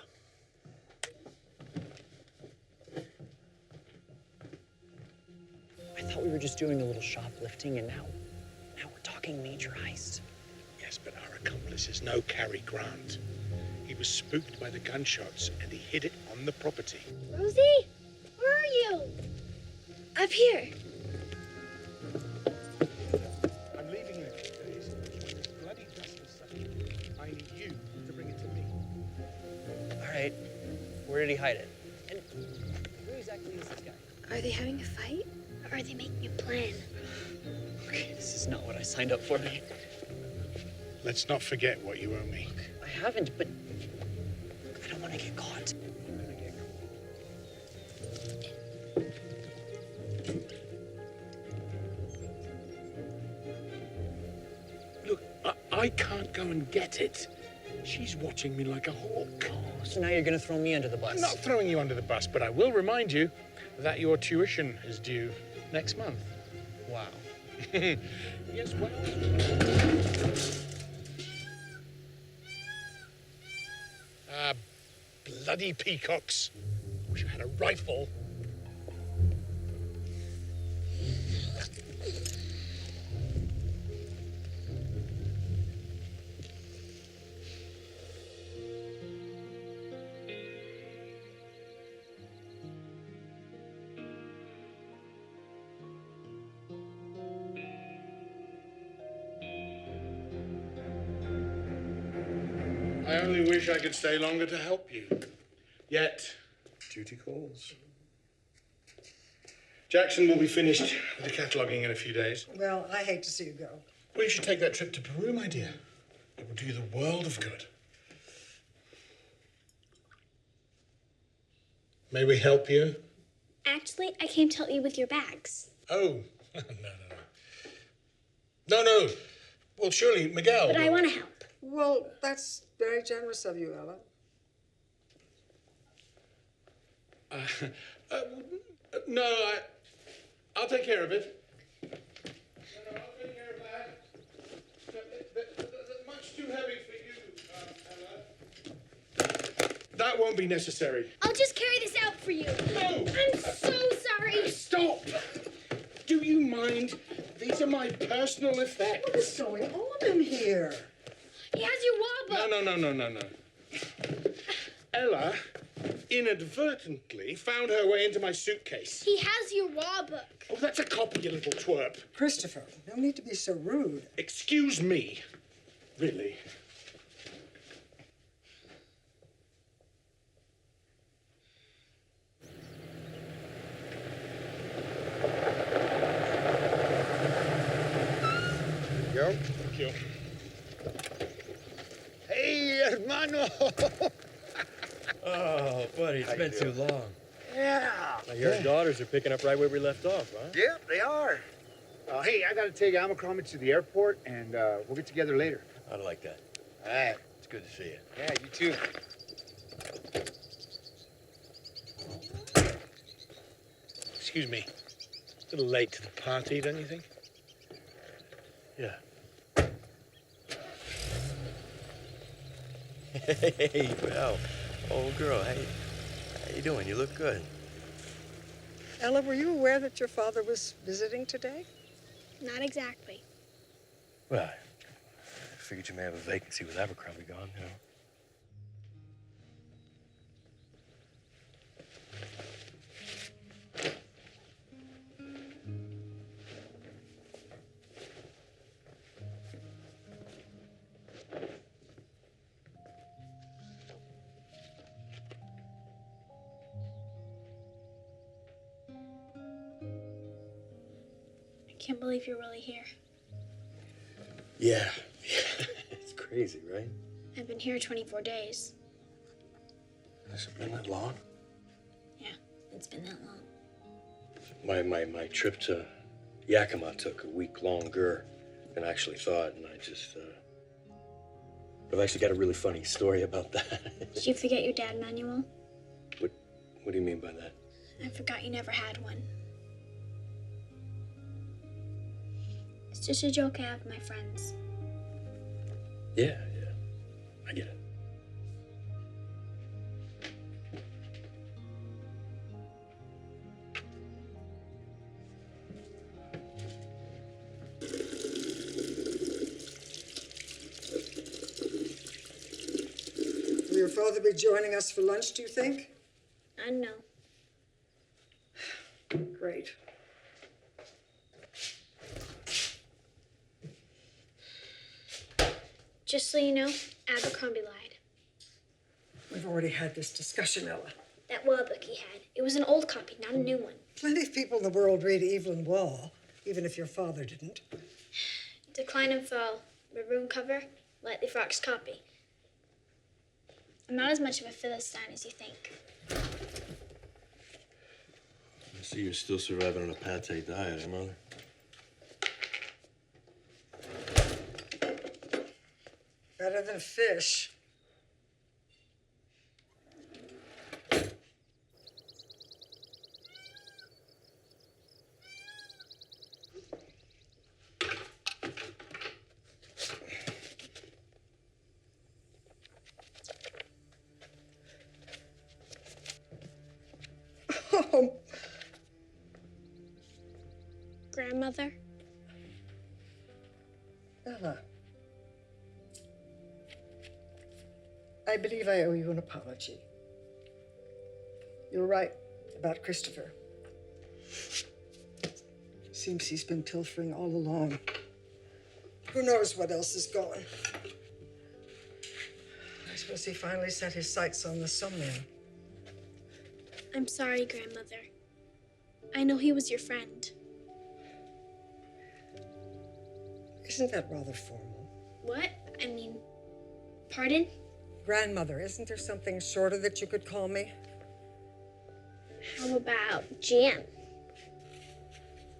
I thought we were just doing a little shoplifting, and now we're talking major heist. Yes, but our accomplice is no Cary Grant. He was spooked by the gunshots, and he hid it on the property. Rosie, where are you? Up here. I'm leaving in a few days. When this bloody dust is settled, I need you to bring it to me. All right. Where did he hide it? And who exactly is this guy? Are they having a fight? Or are they making a plan? Okay, this is not what I signed up for. Let's not forget what you owe me. I haven't, but I don't want to get caught. Look, I can't go and get it. She's watching me like a hawk. Oh, so now you're going to throw me under the bus? I'm not throwing you under the bus, but I will remind you that your tuition is due next month. Wow. Yes, well. Bloody peacocks. Wish I had a rifle. I only wish I could stay longer to help you. Yet, duty calls. Jackson will be finished with the cataloguing in a few days. Well, I hate to see you go. Well, you should take that trip to Peru, my dear. It will do you the world of good. May we help you? Actually, I came to help you with your bags. Oh, no. Well, surely, Miguel. But I want to help. Well, that's very generous of you, Ella. No, I'll take care of it. No, I'll take care of that. That's much too heavy for you, Ella. That won't be necessary. I'll just carry this out for you. No! I'm so sorry. Stop! Do you mind? These are my personal effects. What is going on in here? He has your wall book. No. Ella inadvertently found her way into my suitcase. He has your law book. Oh, that's a copy, you little twerp. Christopher, no need to be so rude. Excuse me. Really? Yo. Thank you. Hey, hermano. Oh, buddy, it's been too long. Yeah. Your daughters are picking up right where we left off, huh? Yeah, they are. Hey, I gotta take Abercrombie to the airport, and we'll get together later. I like that. All right. It's good to see you. Yeah, you too. Excuse me. A little late to the party, don't you think? Yeah. Hey, well, old girl, hey, how you doing? You look good. Ella, were you aware that your father was visiting today? Not exactly. Well, I figured you may have a vacancy with Abercrombie gone, you know. I can't believe you're really here. Yeah. It's crazy, right? I've been here 24 days. Has it been that long? Yeah, it's been that long. My trip to Yakima took a week longer than I actually thought, and I've actually got a really funny story about that. Did you forget your dad manual? What do you mean by that? I forgot you never had one. As just a joke I have with my friends. Yeah, I get it. Will your father be joining us for lunch, do you think? I don't know. Great. Just so you know, Abercrombie lied. We've already had this discussion, Ella. That Waugh book he had, it was an old copy, not a new one. Plenty of people in the world read Evelyn Waugh, even if your father didn't. Decline and Fall, maroon cover, Lightly Fox copy. I'm not as much of a Philistine as you think. I see you're still surviving on a pate diet, eh, Mother? Better than fish. Oh, Grandmother? Ella. I believe I owe you an apology. You're right about Christopher. Seems he's been pilfering all along. Who knows what else is going? I suppose he finally set his sights on the sawmill. I'm sorry, Grandmother. I know he was your friend. Isn't that rather formal? What? I mean, pardon? Grandmother, isn't there something shorter that you could call me? How about Jan?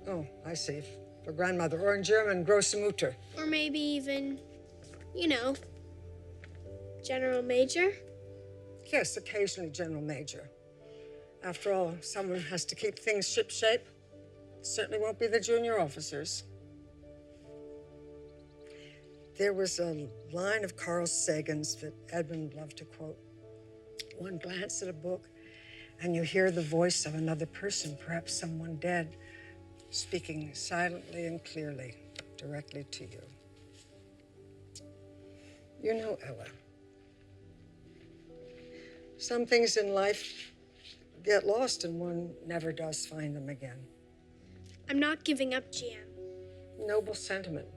Oh, I see. For grandmother, or in German, große Mutter. Or maybe even, you know, General Major? Yes, occasionally General Major. After all, someone has to keep things shipshape. It certainly won't be the junior officers. There was a line of Carl Sagan's that Edmund loved to quote. One glance at a book, and you hear the voice of another person, perhaps someone dead, speaking silently and clearly, directly to you. You know, Ella, some things in life get lost and one never does find them again. I'm not giving up, Jan. Noble sentiment.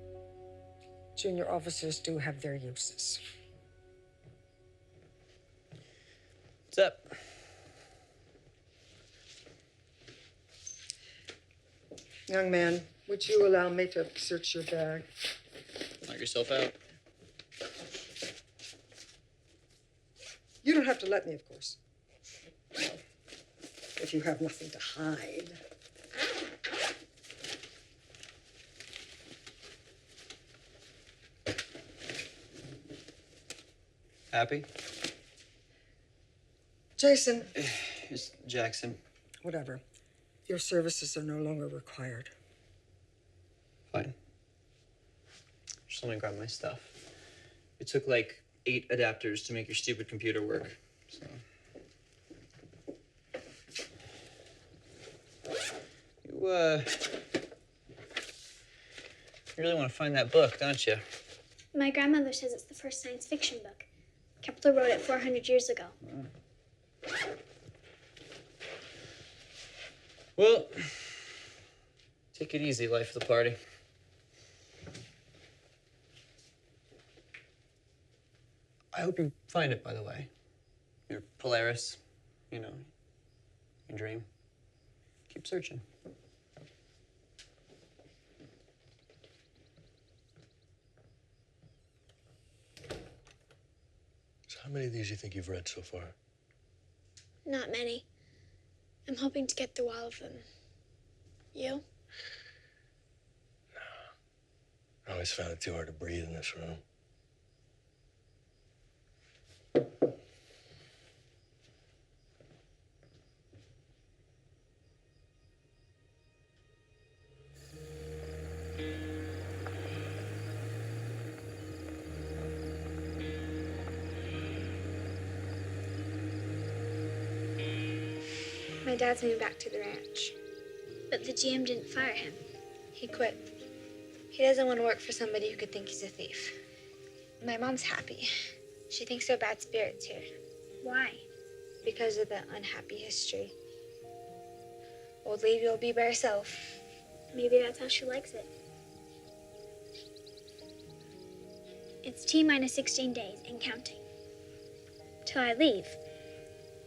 Junior officers do have their uses. What's up? Young man, would you allow me to search your bag? Knock yourself out. You don't have to let me, of course. Well, if you have nothing to hide. Happy? Jason. It's Jackson. Whatever. Your services are no longer required. Fine. Just let me grab my stuff. It took like 8 adapters to make your stupid computer work, so. You really want to find that book, don't you? My grandmother says it's the first science fiction book. Kepler wrote it 400 years ago. Well, take it easy, life of the party. I hope you find it, by the way. Your Polaris, you know, your dream. Keep searching. So how many of these do you think you've read so far? Not many. I'm hoping to get through all of them. You? I always found it too hard to breathe in this room. My dad's moving back to the ranch. But the GM didn't fire him. He quit. He doesn't want to work for somebody who could think he's a thief. My mom's happy. She thinks there are bad spirits here. Why? Because of the unhappy history. Old lady will be by herself. Maybe that's how she likes it. It's T-minus 16 days and counting. Till I leave.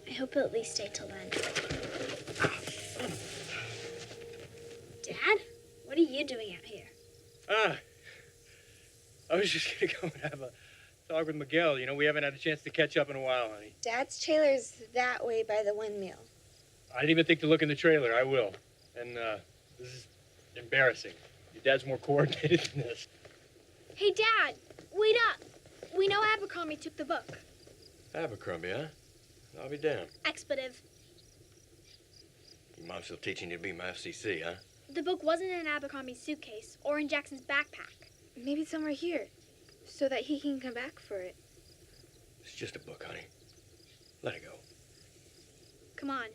I hope he'll at least stay till then. Dad? What are you doing out here? I was just gonna go and have a talk with Miguel. You know, we haven't had a chance to catch up in a while, honey. Dad's trailer's that way by the windmill. I didn't even think to look in the trailer. I will. And, this is embarrassing. Your dad's more coordinated than this. Hey, Dad! Wait up! We know Abercrombie took the book. Abercrombie, huh? I'll be damned. Expletive. Your mom's still teaching you to be my FCC, huh? The book wasn't in Abercrombie's suitcase or in Jackson's backpack. Maybe it's somewhere here, so that he can come back for it. It's just a book, honey. Let it go. Come on.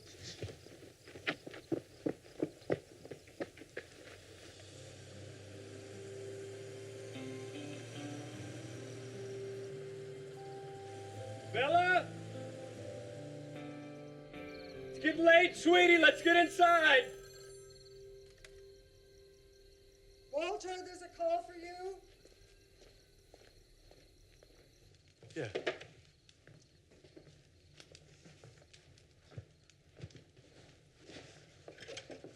Bella? It's getting late, sweetie. Let's get inside. Walter, there's a call for you. Yeah.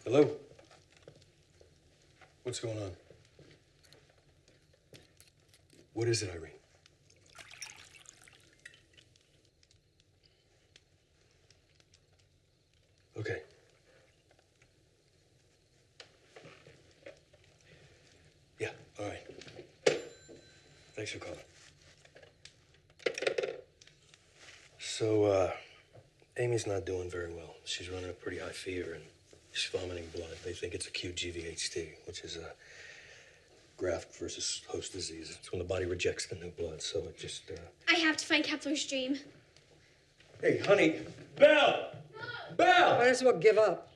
Hello? What's going on? What is it, Irene? Okay. Yeah, all right. Thanks for calling. So, Amy's not doing very well. She's running a pretty high fever and she's vomiting blood. They think it's acute GVHD, which is a graft versus host disease. It's when the body rejects the new blood, so it just, I have to find Kepler's dream. Hey, honey. Belle! No! Belle! Might as well give up.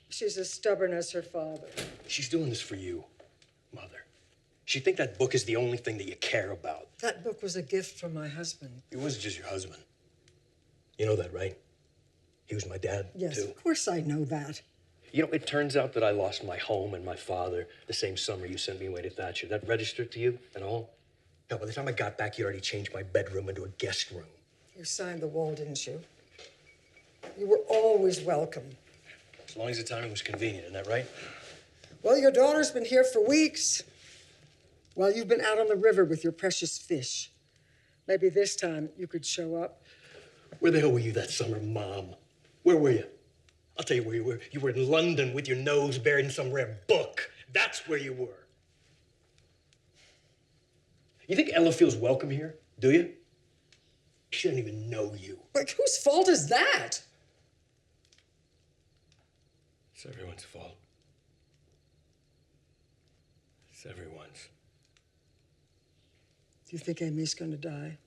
She's as stubborn as her father. She's doing this for you, Mother. She think that book is the only thing that you care about. That book was a gift from my husband. It wasn't just your husband. You know that, right? He was my dad, Yes, too. of course I know that. You know, it turns out that I lost my home and my father the same summer you sent me away to Thatcher. That registered to you at all? No, by the time I got back, you already changed my bedroom into a guest room. You signed the wall, didn't you? You were always welcome. As long as the timing was convenient, isn't that right? Well, your daughter's been here for weeks. While you've been out on the river with your precious fish. Maybe this time you could show up. Where the hell were you that summer, Mom? Where were you? I'll tell you where you were. You were in London with your nose buried in some rare book. That's where you were. You think Ella feels welcome here? Do you? She doesn't even know you. Like, whose fault is that? It's everyone's fault. It's everyone's. Do you think Amy's gonna die?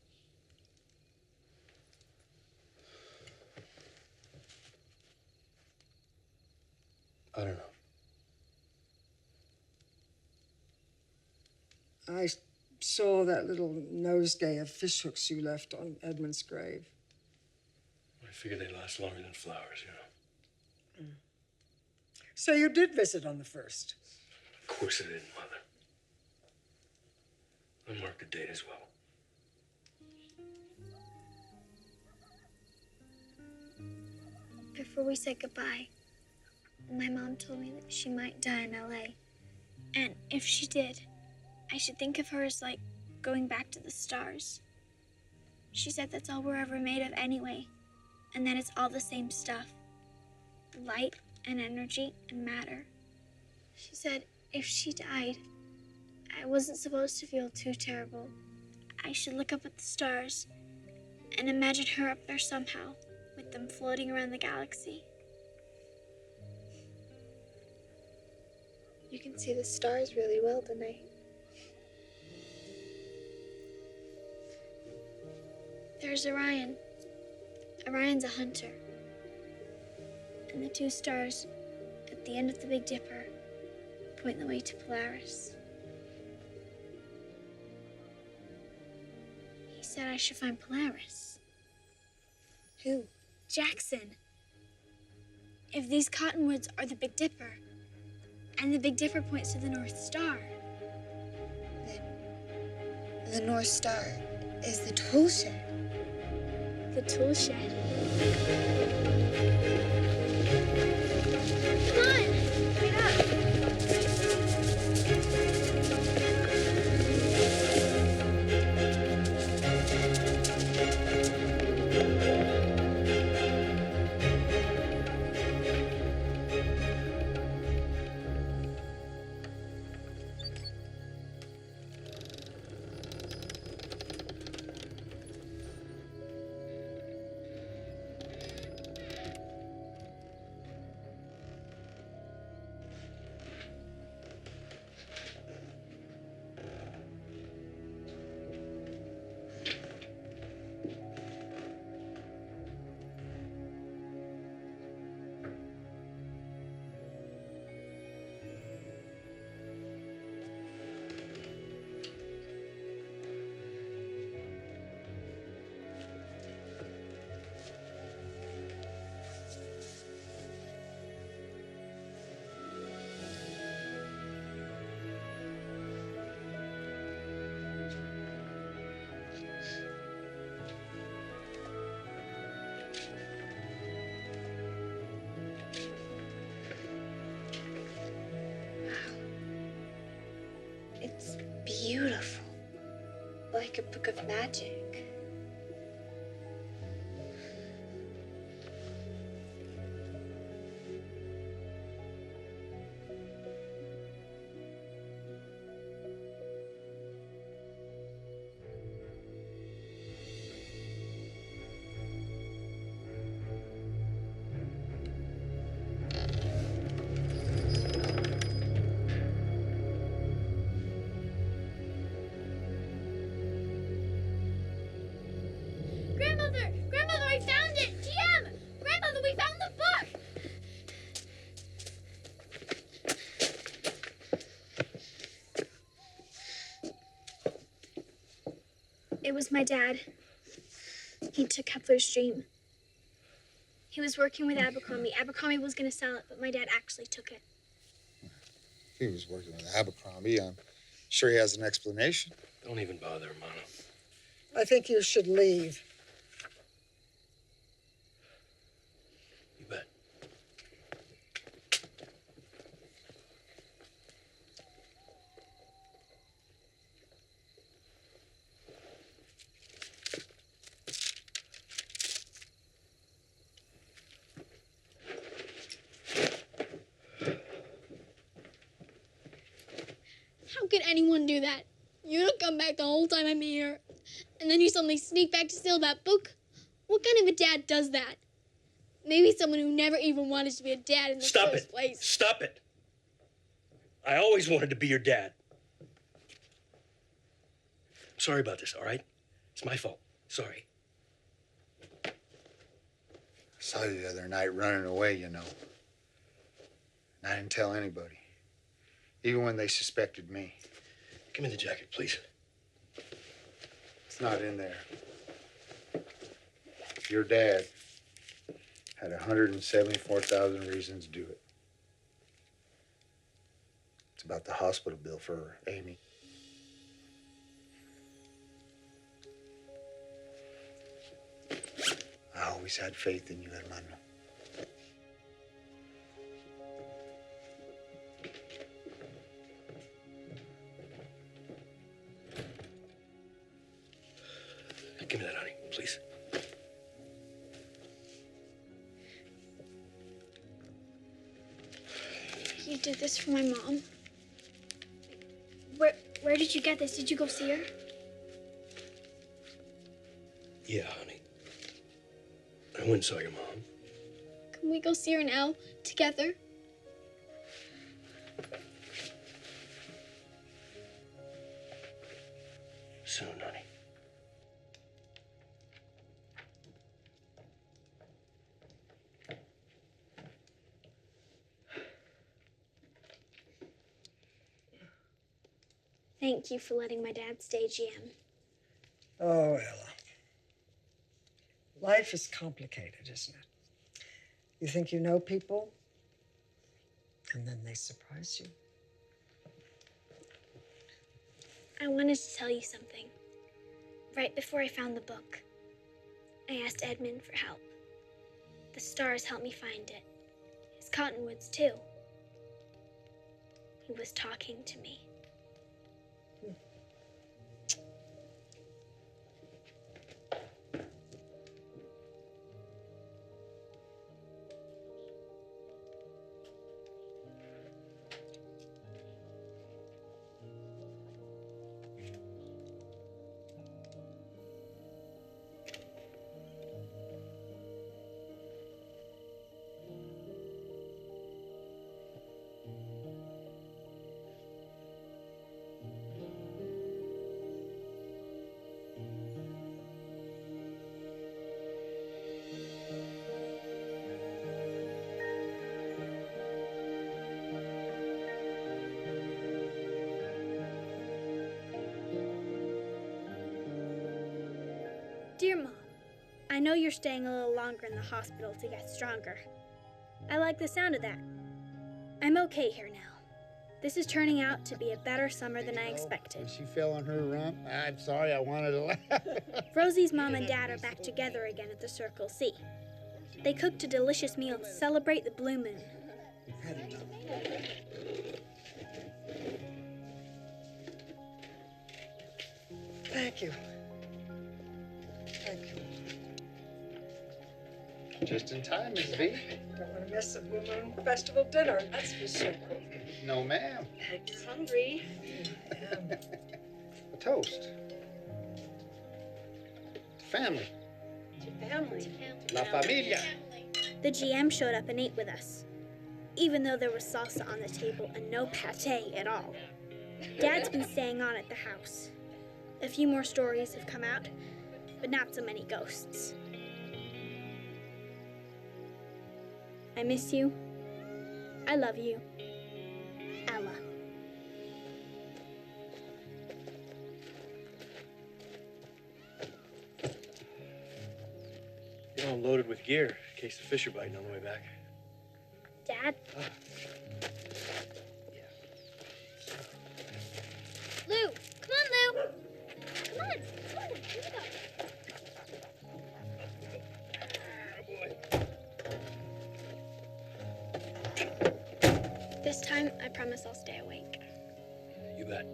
I don't know. I saw that little nosegay of fishhooks you left on Edmund's grave. I figured they last longer than flowers, you know. So you did visit on the 1st? Of course I didn't, Mother. I marked the date as well. Before we said goodbye, my mom told me that she might die in LA. And if she did, I should think of her as like going back to the stars. She said that's all we're ever made of anyway, and that it's all the same stuff. Light and energy and matter. She said if she died, I wasn't supposed to feel too terrible. I should look up at the stars and imagine her up there somehow, with them floating around the galaxy. You can see the stars really well tonight. There's Orion. Orion's a hunter. And the two stars at the end of the Big Dipper point the way to Polaris. He said I should find Polaris. Who? Jackson. If these cottonwoods are the Big Dipper, and the Big Dipper points to the North Star, The North Star is the tool shed. the tool shed. Come on, get up. It's beautiful. Like a book of magic. Grandmother, I found it! TM! Grandmother, we found the book! It was my dad. He took Kepler's dream. He was working with Abercrombie. Abercrombie was going to sell it, but my dad actually took it. If he was working with Abercrombie, I'm sure he has an explanation. Don't even bother, Mono. I think you should leave. You bet. How could anyone do that? You don't come back the whole time I'm here, and then you suddenly sneak back to steal that book? What kind of a dad does that? Maybe someone who never even wanted to be a dad in the first place. Stop it! I always wanted to be your dad. I'm sorry about this, all right? It's my fault. Sorry. I saw you the other night running away, you know. And I didn't tell anybody, even when they suspected me. Give me the jacket, please. It's not in there. Your dad had 174,000 reasons to do it. It's about the hospital bill for Amy. I always had faith in you, Hermano. Give me that, honey, please. You did this for my mom? Where did you get this? Did you go see her? Yeah, honey. I went and saw your mom. Can we go see her now, together? Soon, honey. Thank you for letting my dad stay GM. Oh, Ella. Life is complicated, isn't it? You think you know people, and then they surprise you. I wanted to tell you something. Right before I found the book, I asked Edmund for help. The stars helped me find it. His cottonwoods, too. He was talking to me. Dear Mom, I know you're staying a little longer in the hospital to get stronger. I like the sound of that. I'm okay here now. This is turning out to be a better summer than I expected. She fell on her rump. I'm sorry, I wanted to laugh. Rosie's mom and dad are back together again at the Circle C. They cooked a delicious meal to celebrate the blue moon. Thank you. Thank you. Just in time, Miss V. Don't want to miss the Blue Moon Festival dinner, that's for sure. No, ma'am. I'm hungry. A toast. To family. To family. La familia. The GM showed up and ate with us, even though there was salsa on the table and no pate at all. Dad's been staying on at the house. A few more stories have come out, but not so many ghosts. I miss you. I love you. Ella. You know, I'm loaded with gear in case the fish are biting on the way back. Dad? Lou! Come on, Lou! Come on! Come on! Here we go. This time, I promise I'll stay awake. You bet.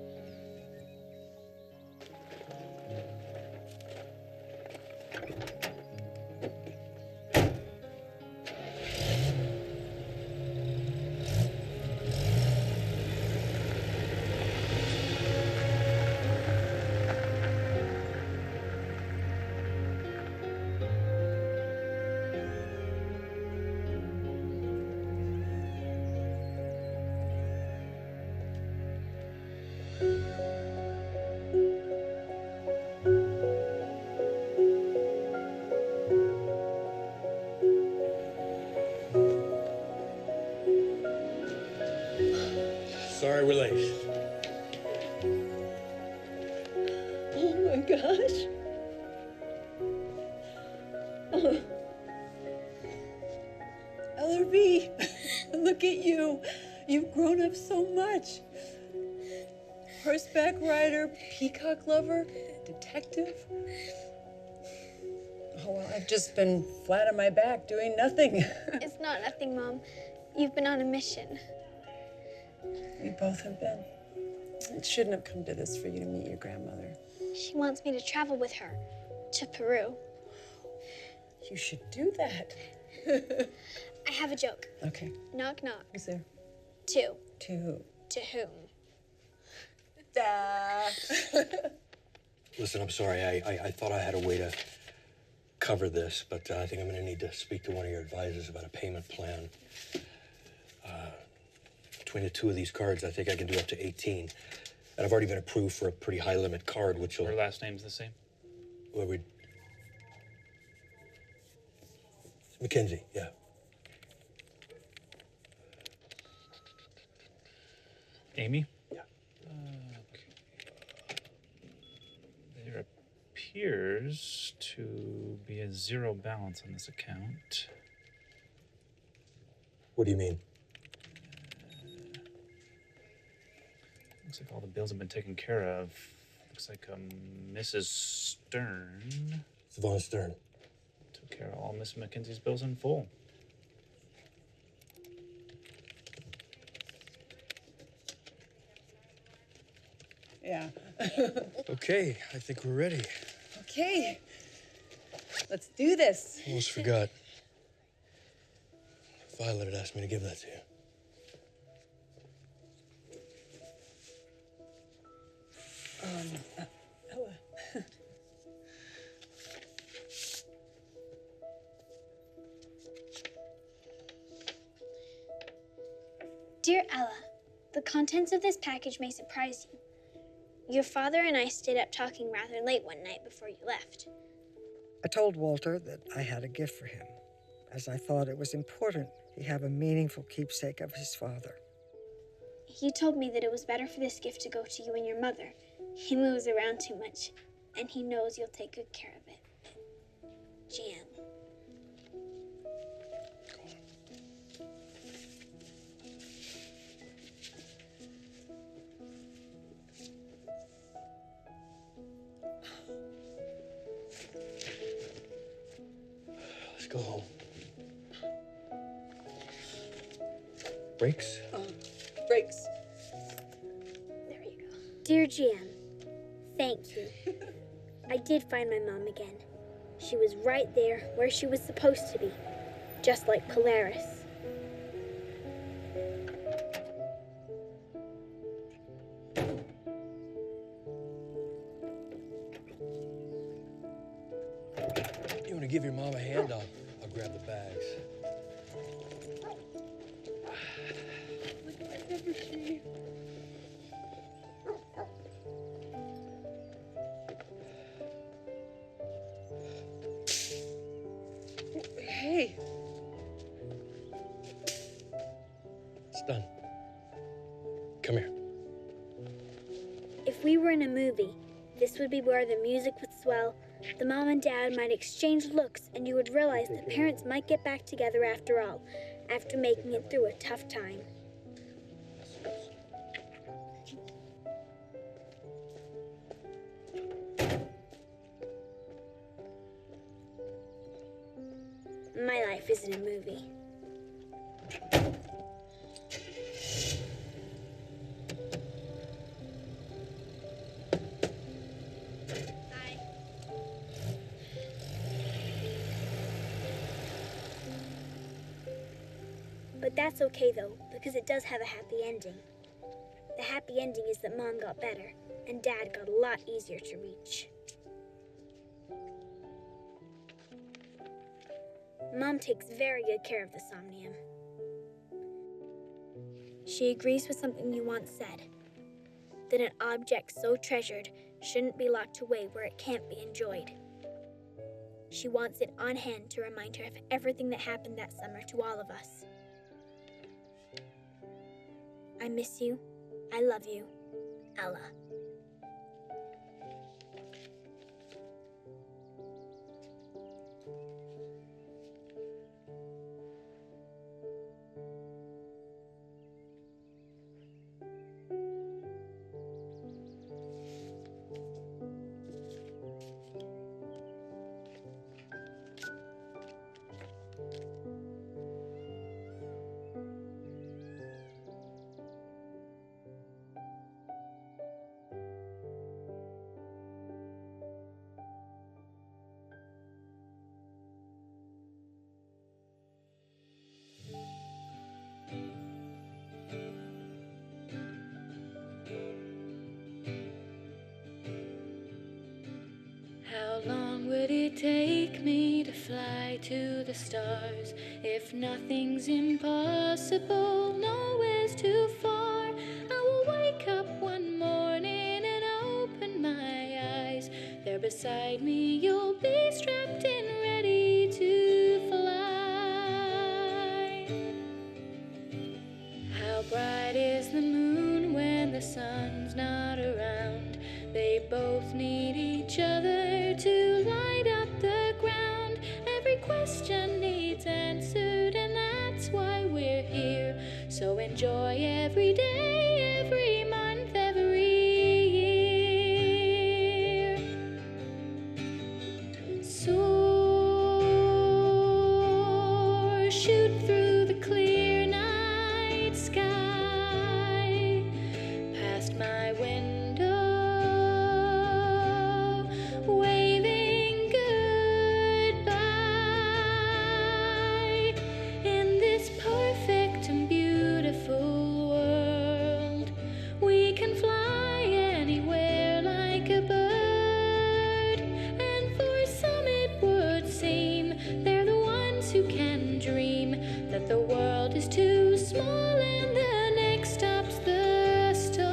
Sorry we're late. Oh my gosh. Oh. LRV, look at you. You've grown up so much. Horseback rider, peacock lover, detective. Oh, well, I've just been flat on my back doing nothing. It's not nothing, Mom. You've been on a mission. We both have been. It shouldn't have come to this for you to meet your grandmother. She wants me to travel with her to Peru. You should do that. I have a joke. Okay. Knock, knock. Who's there? Two. To who? To whom? Listen, I'm sorry. I thought I had a way to cover this, but I think I'm going to need to speak to one of your advisors about a payment plan. Between the two of these cards, I think I can do up to 18. And I've already been approved for a pretty high limit card, which will... Her last name's the same? Well, Mackenzie, yeah. Amy? Yeah. appears to be a zero balance on this account. What do you mean? Looks like all the bills have been taken care of. Looks like Mrs. Stern Von Stern. took care of all Miss Mackenzie's bills in full. Yeah. Okay, I think we're ready. Okay. Let's do this. Almost forgot. Violet had asked me to give that to you. Ella. Dear Ella, the contents of this package may surprise you. Your father and I stayed up talking rather late one night before you left. I told Walter that I had a gift for him, as I thought it was important he have a meaningful keepsake of his father. He told me that it was better for this gift to go to you and your mother. He moves around too much, and he knows you'll take good care of it. Jan. Let's go home. Brakes? Brakes. There you go. Dear Jan, thank you. I did find my mom again. She was right there where she was supposed to be, just like Polaris. You want to give your mom a hand? I'll grab the bags. Hey. It's done. Come here. If we were in a movie, this would be where the music would swell, the mom and dad might exchange looks, and you would realize that parents might get back together after all, after making it through a tough time. My life isn't a movie. But that's okay though, because it does have a happy ending. The happy ending is that Mom got better, and Dad got a lot easier to reach. Mom takes very good care of the Somnium. She agrees with something you once said, that an object so treasured shouldn't be locked away where it can't be enjoyed. She wants it on hand to remind her of everything that happened that summer to all of us. I miss you. I love you. Ella. How long would it take me to fly to the stars? If nothing's impossible, nowhere's too far. I will wake up one morning and open my eyes. There beside me you'll be strapped and ready to fly. How bright is the moon when the sun's not around? They both need each other to joy every day, every month, every year. Soar, shoot through the clear night sky, past my window, waving goodbye. In this perfect and beautiful world, we can fly anywhere like a bird. And for some it would seem they're the ones who can dream that the world is too small and the next stop's the stars.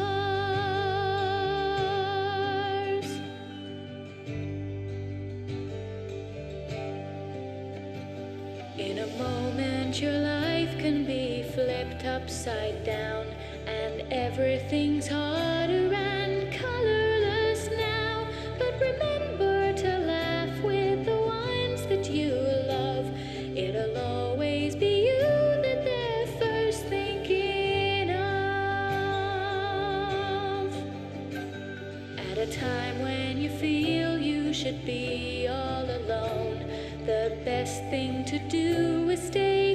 In a moment your life can be flipped upside down, and everything's harder and colorless now. But remember to laugh with the ones that you love. It'll always be you that they're first thinking of. At a time when you feel you should be all alone, the best thing to do is stay